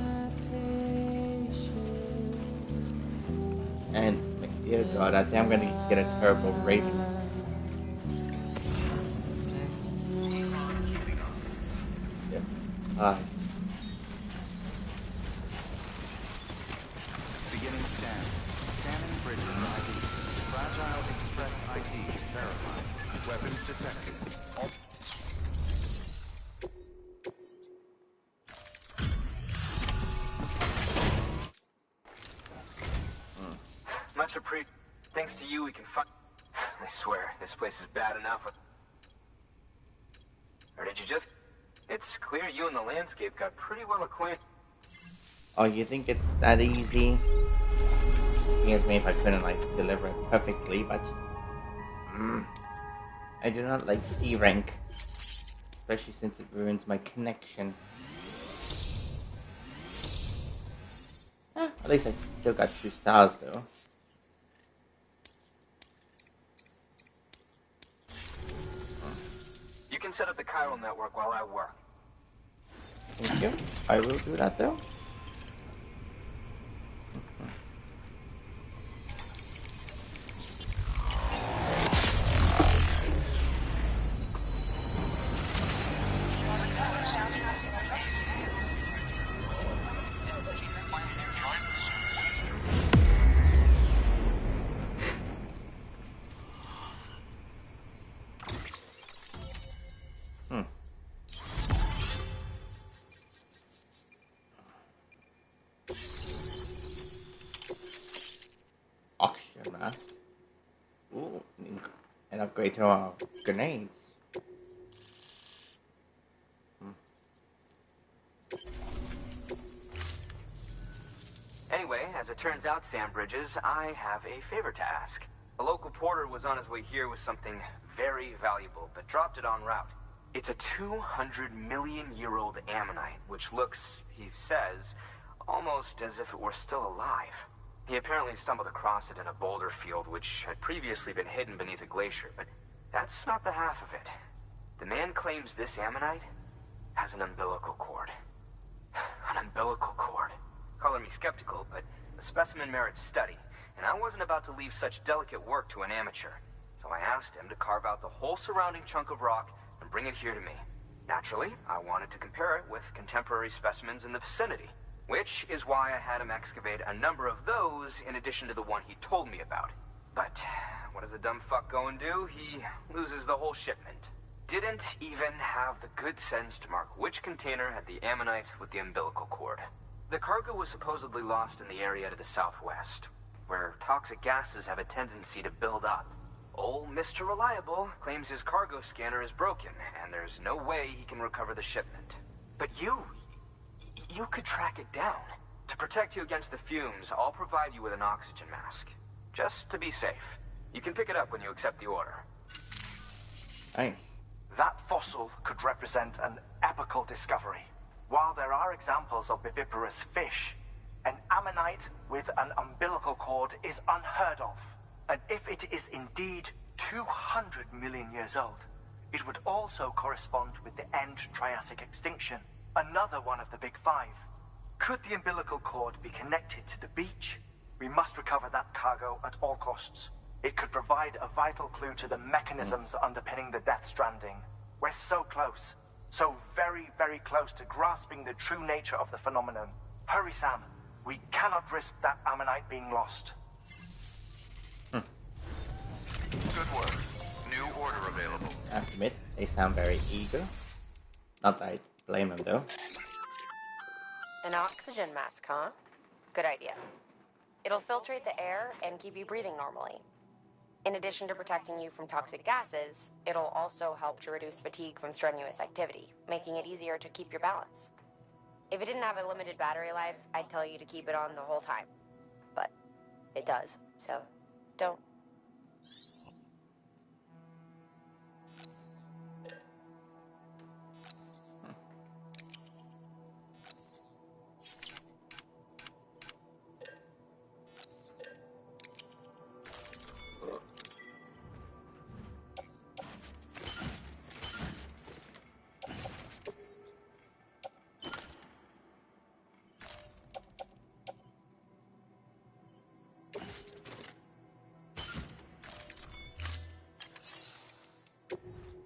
And dear God, I think I'm gonna get a terrible rating. Yeah. Beginning scan. Scanning bridges ID. Fragile Express ID verified. Weapons detected. Much appreciated. Thanks to you, we can find. I swear, this place is bad enough. Or did you just? It's clear you and the landscape got pretty well acquainted. Oh, you think it's that easy? Excuse me if I couldn't like deliver it perfectly, but I do not like C rank, especially since it ruins my connection. At least I still got 2 stars though. You can set up the chiral network while I work. Thank you. I will do that though. Ooh, and upgrade to our grenades. Anyway, as it turns out, Sam Bridges, I have a favor to ask. A local porter was on his way here with something very valuable, but dropped it en route. It's a 200-million-year-old ammonite, which looks, he says, almost as if it were still alive. He apparently stumbled across it in a boulder field which had previously been hidden beneath a glacier, but that's not the half of it. The man claims this ammonite has an umbilical cord. An umbilical cord. Color me skeptical, but the specimen merits study, and I wasn't about to leave such delicate work to an amateur. So I asked him to carve out the whole surrounding chunk of rock and bring it here to me. Naturally, I wanted to compare it with contemporary specimens in the vicinity. Which is why I had him excavate a number of those in addition to the one he told me about. But what does the dumb fuck go and do? He loses the whole shipment. Didn't even have the good sense to mark which container had the ammonite with the umbilical cord. The cargo was supposedly lost in the area to the southwest, where toxic gases have a tendency to build up. Old Mr. Reliable claims his cargo scanner is broken, and there's no way he can recover the shipment. But you could track it down. To protect you against the fumes, I'll provide you with an oxygen mask. Just to be safe. You can pick it up when you accept the order. Hey. That fossil could represent an epochal discovery. While there are examples of viviparous fish, an ammonite with an umbilical cord is unheard of. And if it is indeed 200 million years old, it would also correspond with the end Triassic extinction. Another one of the big five. Could the umbilical cord be connected to the beach? We must recover that cargo at all costs. It could provide a vital clue to the mechanisms underpinning the Death Stranding. We're so close. So very, very close to grasping the true nature of the phenomenon. Hurry, Sam. We cannot risk that ammonite being lost. Good work. New order available. I have to admit, they sound very eager. Not that I blame them though. An oxygen mask, huh? Good idea. It'll filtrate the air and keep you breathing normally. In addition to protecting you from toxic gases, it'll also help to reduce fatigue from strenuous activity, making it easier to keep your balance. If it didn't have a limited battery life, I'd tell you to keep it on the whole time. But it does, so don't.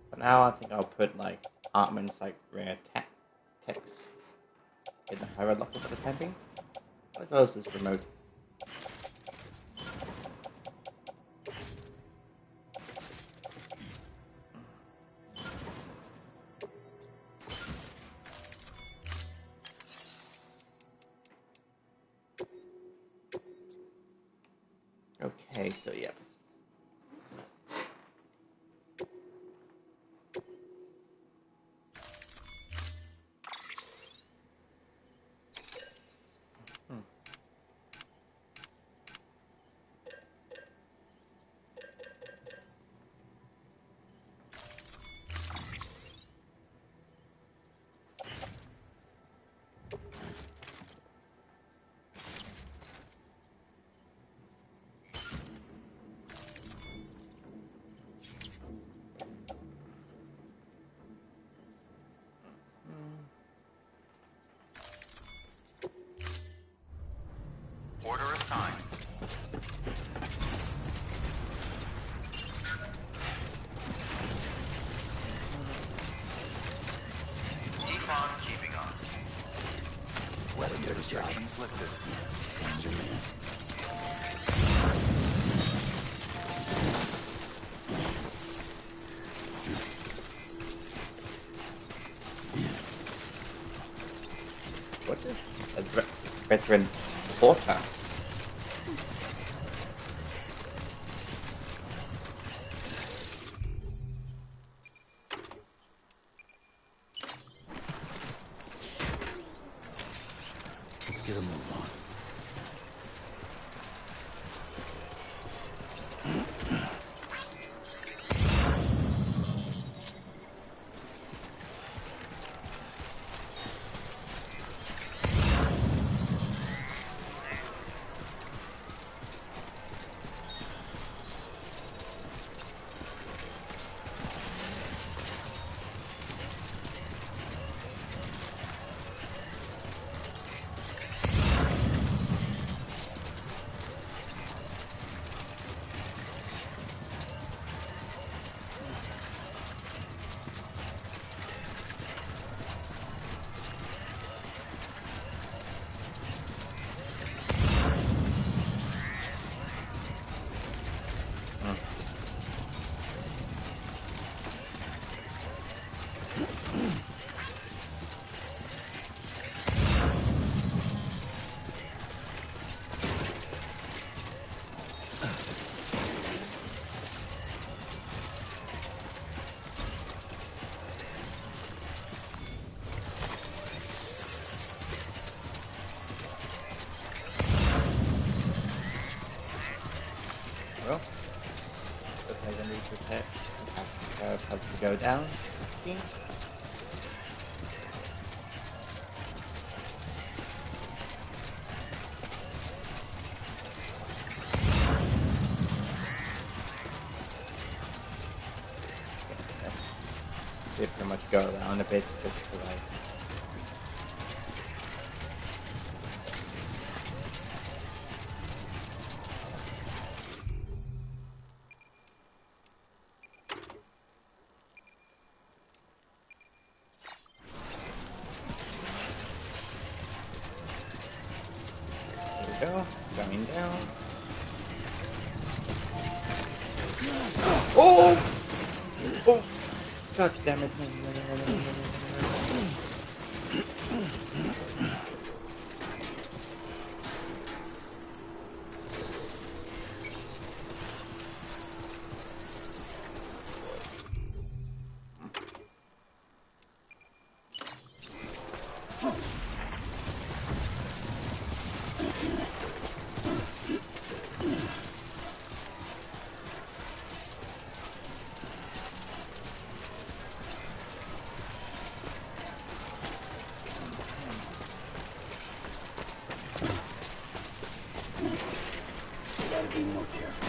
For now, I think I'll put like apartments like rare text in the higher level for the time being. As well as this remote. Okay, so yeah. Order assigned. Decon keeping on. Weather good job. Restrictions lifted. Sounds your man. What's this? A veteran porter. Let's get a move on. Well, looks like I need to prepare how to go down. They pretty much go around a bit just to like Going down. Oh! Oh! God damn it. Gotta be more careful.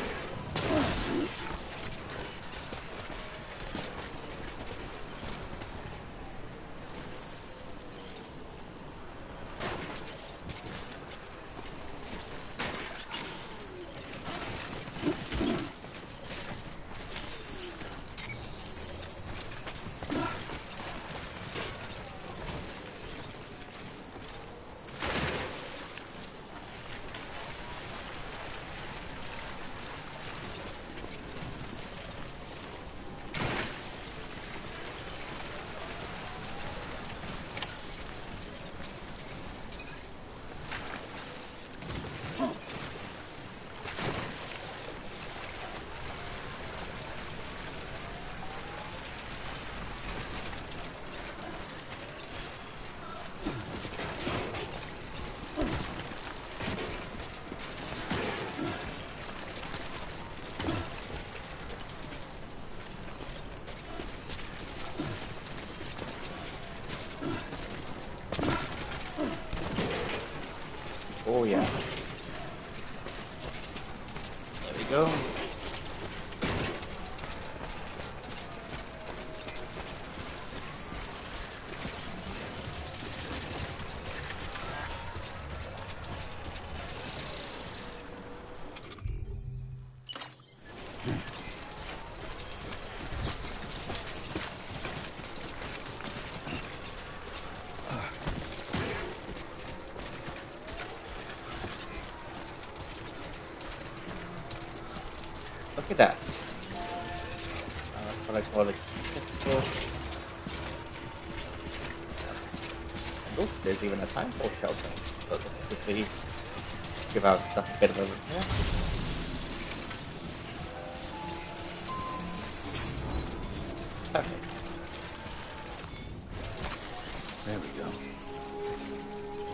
Oh yeah. There we go. Look at that. That's what I call it. Oh, there's even a time for shelter. So let's quickly give our stuff a bit of a repair. Perfect. There we go.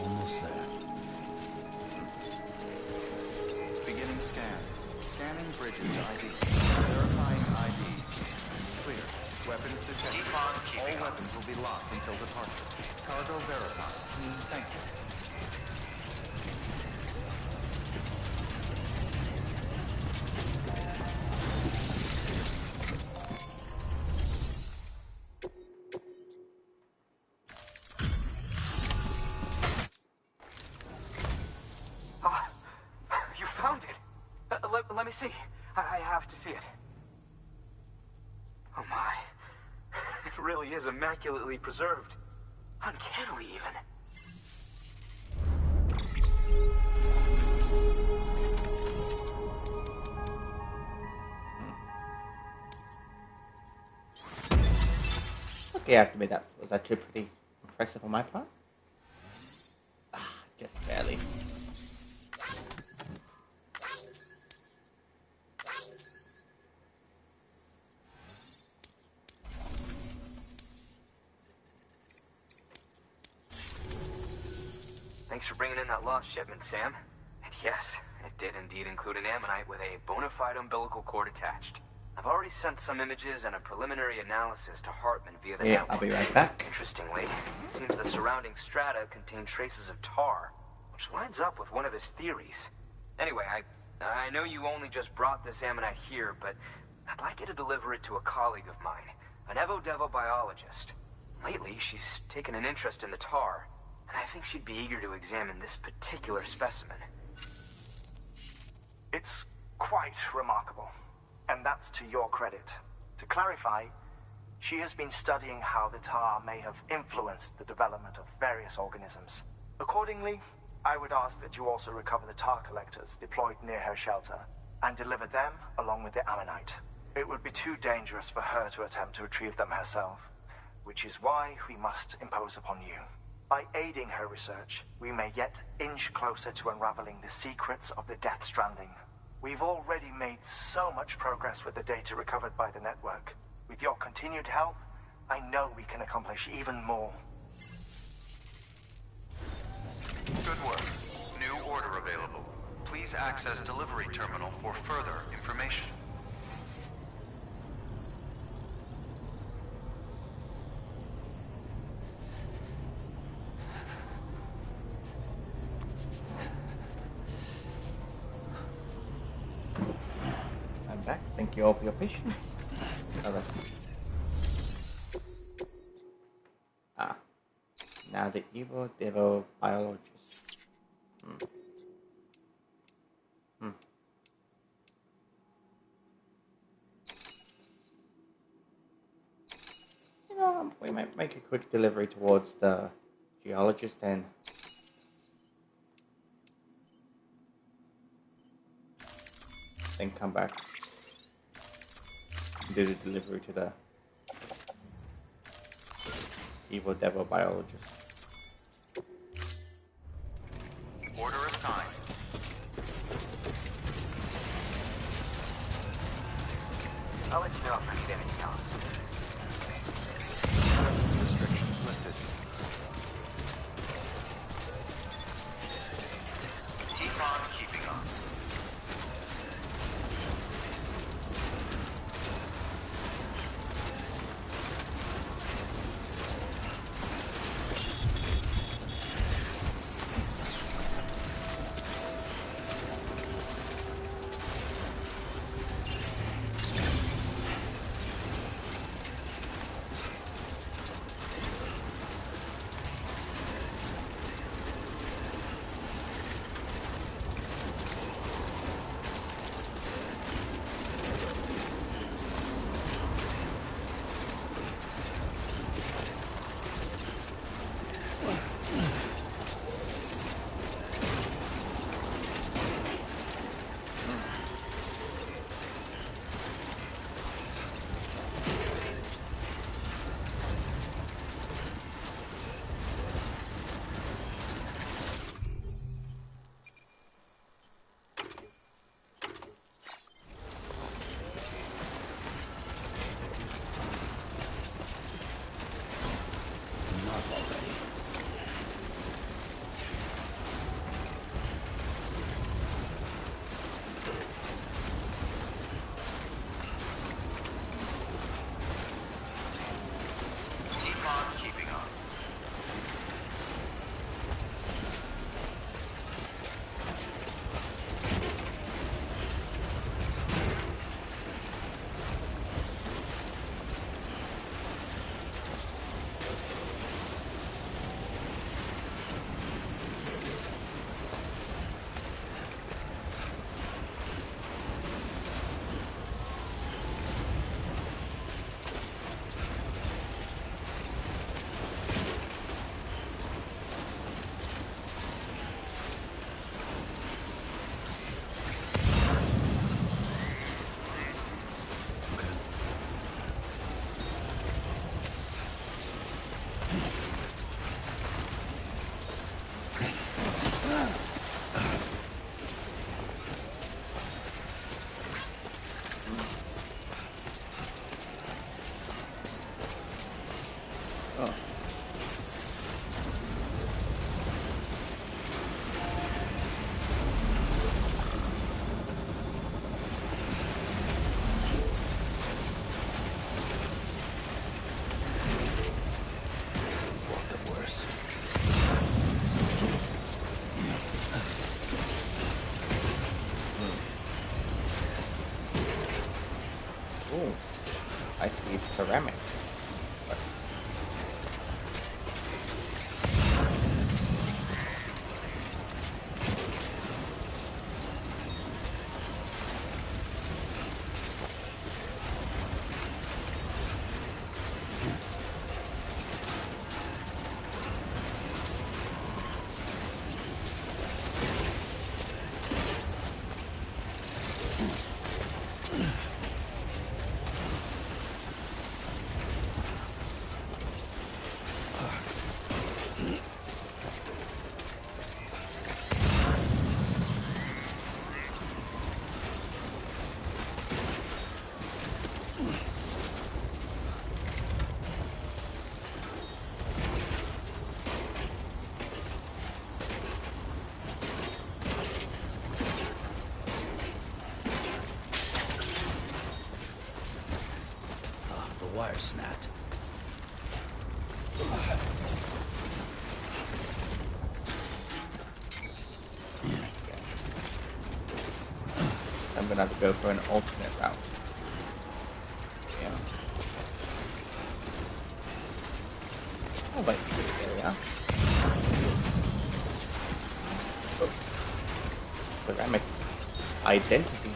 Almost there. Beginning scan. Scanning bridges ID. Verifying ID. Clear. Weapons detected. All weapons will be locked until departure. Cargo verified. Thank you. You found it. Let me see. I have to see it. Oh my. It really is immaculately preserved. Uncannily even. Okay, I have to admit that was actually pretty impressive on my part. Just barely. Thanks for bringing in that lost shipment, Sam. And yes, it did indeed include an ammonite with a bona fide umbilical cord attached. I've already sent some images and a preliminary analysis to Hartman via the network. I'll be right back. Interestingly, it seems the surrounding strata contain traces of tar, which lines up with one of his theories. Anyway, I know you only just brought this ammonite here, but I'd like you to deliver it to a colleague of mine, an Evo-Devo biologist. Lately, she's taken an interest in the tar, and I think she'd be eager to examine this particular specimen. It's quite remarkable, and that's to your credit. To clarify, she has been studying how the tar may have influenced the development of various organisms. Accordingly, I would ask that you also recover the tar collectors deployed near her shelter, and deliver them along with the ammonite. It would be too dangerous for her to attempt to retrieve them herself, which is why we must impose upon you. By aiding her research, we may yet inch closer to unraveling the secrets of the Death Stranding. We've already made so much progress with the data recovered by the network. With your continued help, I know we can accomplish even more. Good work. New order available. Please access delivery terminal for further information. I'm back. Thank you all for your patience. Now the evil devil biologist. You know, we might make a quick delivery towards the geologist and then come back and do the delivery to the evil devil biologist. Order assigned. I'll let you know if I need anything else. Restrictions lifted. Keep on keeping on. I see ceramic. wire snapped. I'm gonna have to go for an alternate route. Yeah. Oh wait, there we are. Oh. Ceramic identity.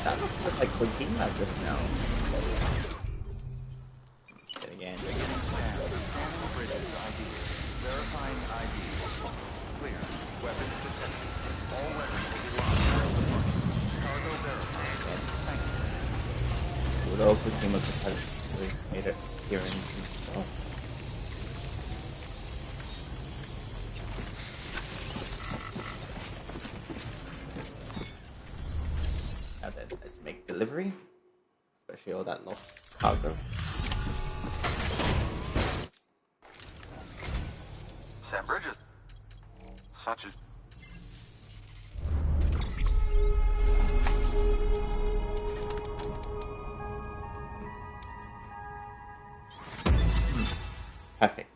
That looks like Kojima just now. Then again. Scanning bridges ID. Verifying ID. Clear. Weapons detected. All weapons will be locked until departure. Cargo verified. Thank you. Although Kojima could have made it here in himself. Now then, let's make delivery. Especially all that lost cargo. Sam Bridges. Such a... Perfect.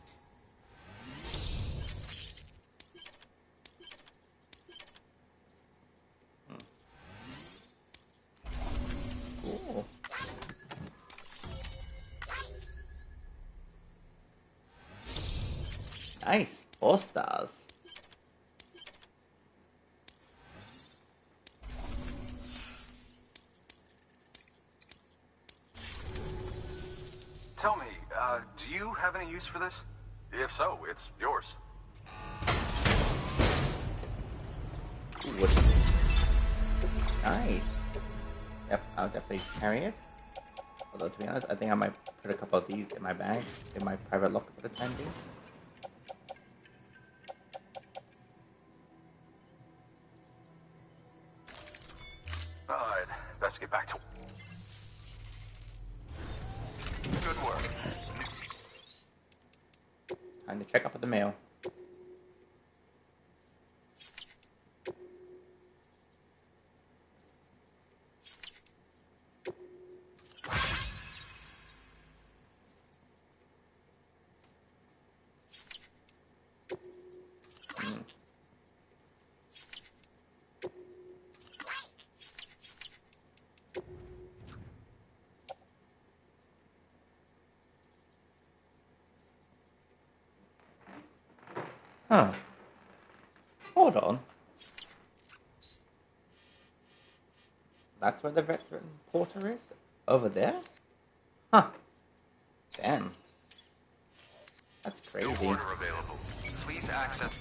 Cool. Nice. 4 stars. Tell me, do you have any use for this? If so, it's yours. Ooh, nice. Yep, I'll definitely carry it. Although, to be honest, I think I might put a couple of these in my bag, in my private locker for the time being. Alright, best get back to... Good work. Time to check up on the mail. Huh. Hold on. That's where the veteran porter is? Over there? Huh. Damn. That's crazy. No order available. Please access.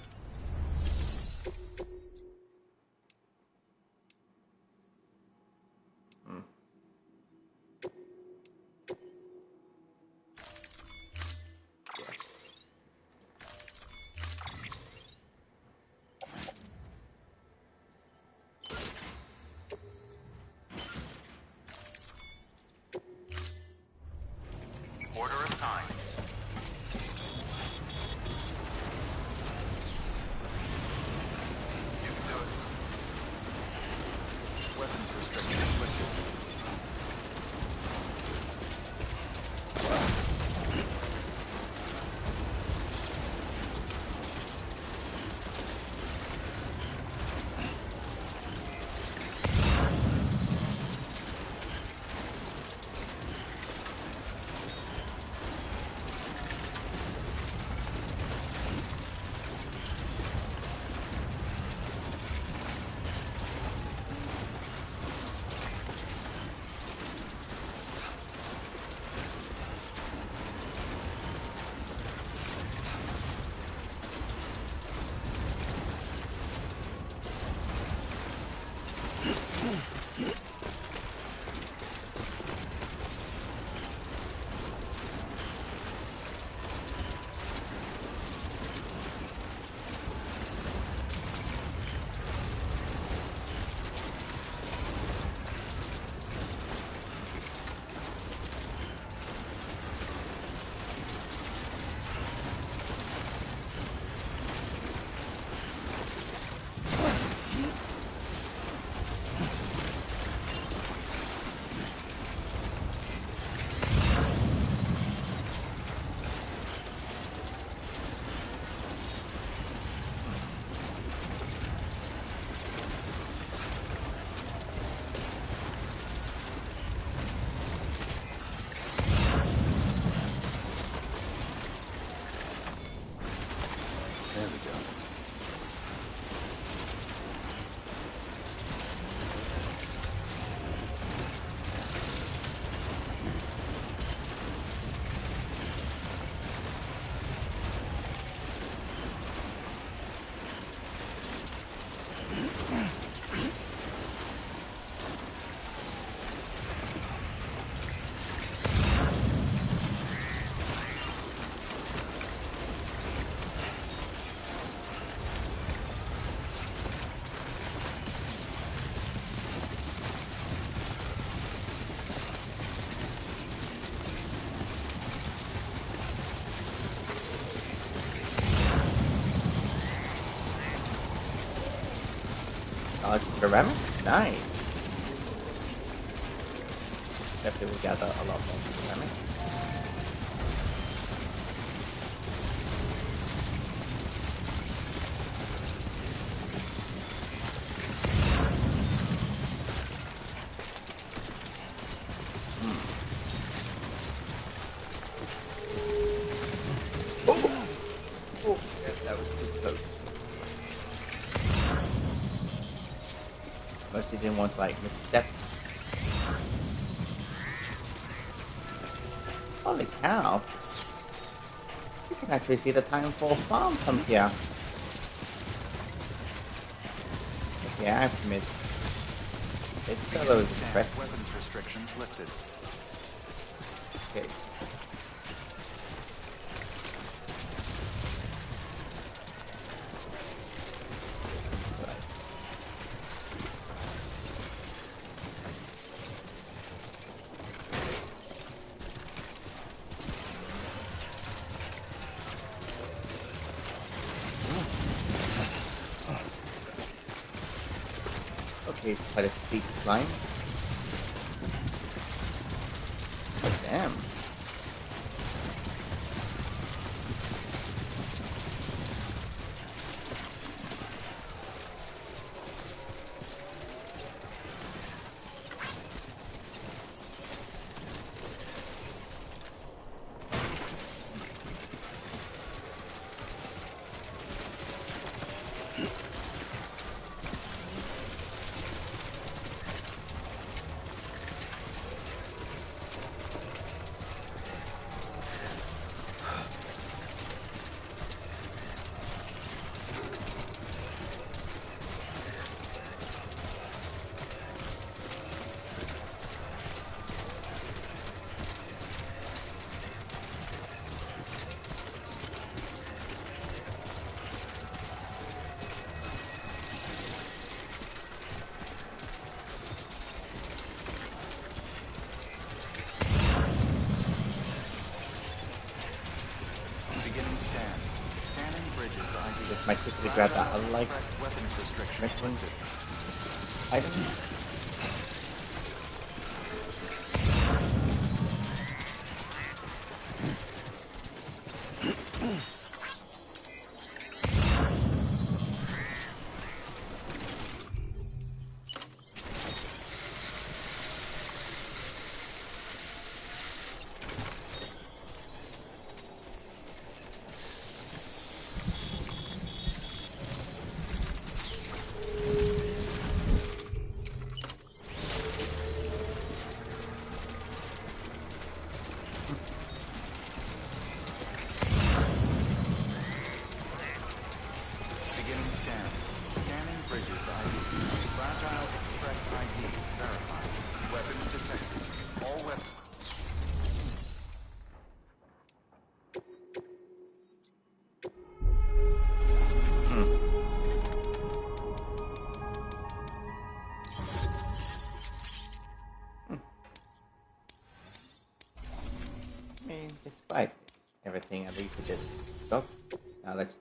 Order assigned. You can do it. Weapons restricted. ceramic? Nice. Definitely will gather a lot more ceramic. Oh, yes, that was too close. Mostly didn't want to like misstep. Holy cow! You can actually see the time for farm from here. Okay, I've missed. It's those impressive. Weapons restrictions lifted. Okay. Okay, it's quite a steep climb. Oh, damn. Beginning scan. Scanning bridges ID. Just might quickly grab that. I like weapons restrictions lifted. items. Beginning scan. Scanning bridges ID. Fragile Express ID verified. Weapons detected. All weapons. I mean, despite everything, at least it did stop. Now let's.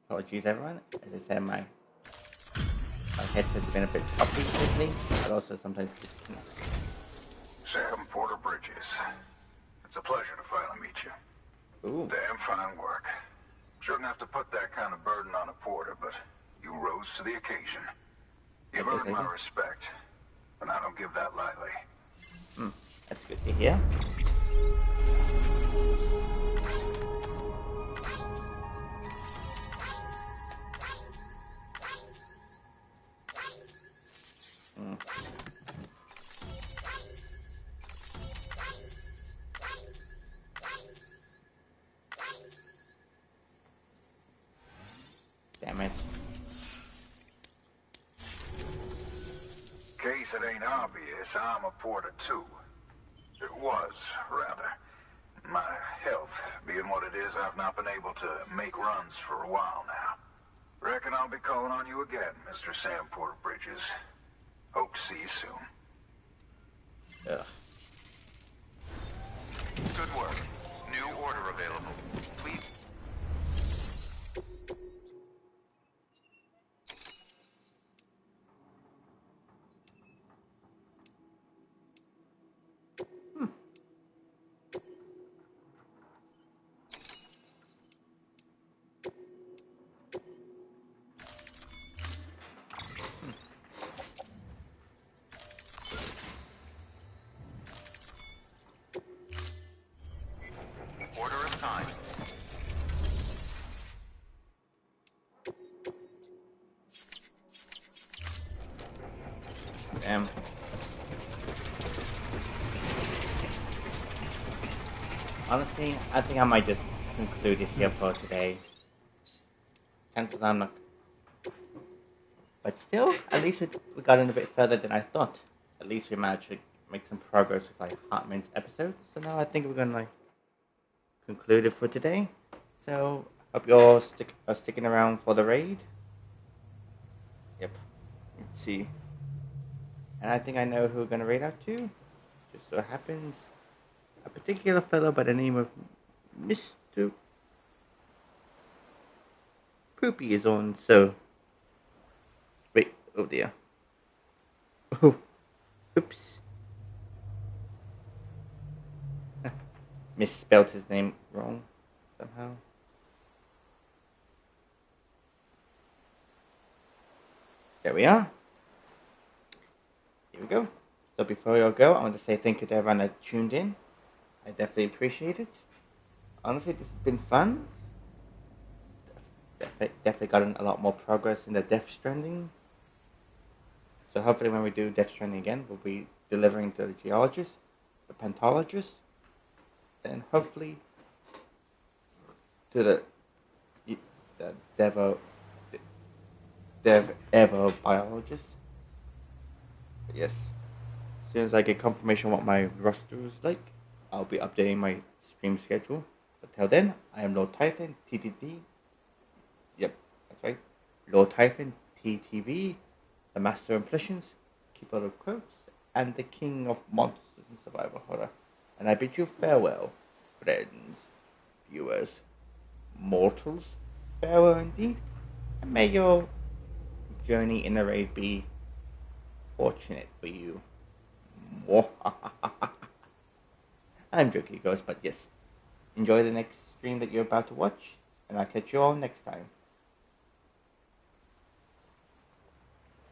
Apologies, everyone. As I said, my headset's been a bit choppy lately, but also sometimes disconnect. Sam Porter Bridges. It's a pleasure to finally meet you. Ooh. Damn fine work. Shouldn't have to put that kind of burden on a porter, but you rose to the occasion. You've earned my respect, and I don't give that lightly. That's good to hear. Damn it. In case it ain't obvious, I'm a porter too. It was, rather. My health, being what it is, I've not been able to make runs for a while now. Reckon I'll be calling on you again, Mr. Sam Porter Bridges. Hope to see you soon. Ugh. Good work. New order available. Please. Order assigned. Damn. Honestly, I think I might just conclude it here for today. Chances I'm not. But still, at least we got in a bit further than I thought. At least we managed to make some progress with like Hartman's episodes. So now I think we're gonna like conclude it for today. So hope you all are sticking around for the raid. Yep. Let's see. And I think I know who we're gonna raid out to. Just so happens a particular fellow by the name of Mr. Poopy is on, so wait, oh dear. Oh, oops. Misspelled his name wrong somehow. There we are. Here we go. So before we all go, I want to say thank you to everyone that tuned in. I definitely appreciate it. Honestly, this has been fun. Definitely gotten a lot more progress in the Death Stranding. So hopefully when we do Death Stranding again, we'll be delivering to the geologists, the pentologists, and hopefully to the Dev biologists. But yes, as soon as I get confirmation what my roster is like, I'll be updating my stream schedule. But till then, I am Lord Titan, TTD. Yep, that's right. Lord Typhon, TTV, the Master of Impressions, Keeper of Quotes, and the King of Monsters and Survival Horror. And I bid you farewell, friends, viewers, mortals, farewell indeed, and may your journey in the raid be fortunate for you. I'm joking, guys, but yes, enjoy the next stream that you're about to watch, and I'll catch you all next time.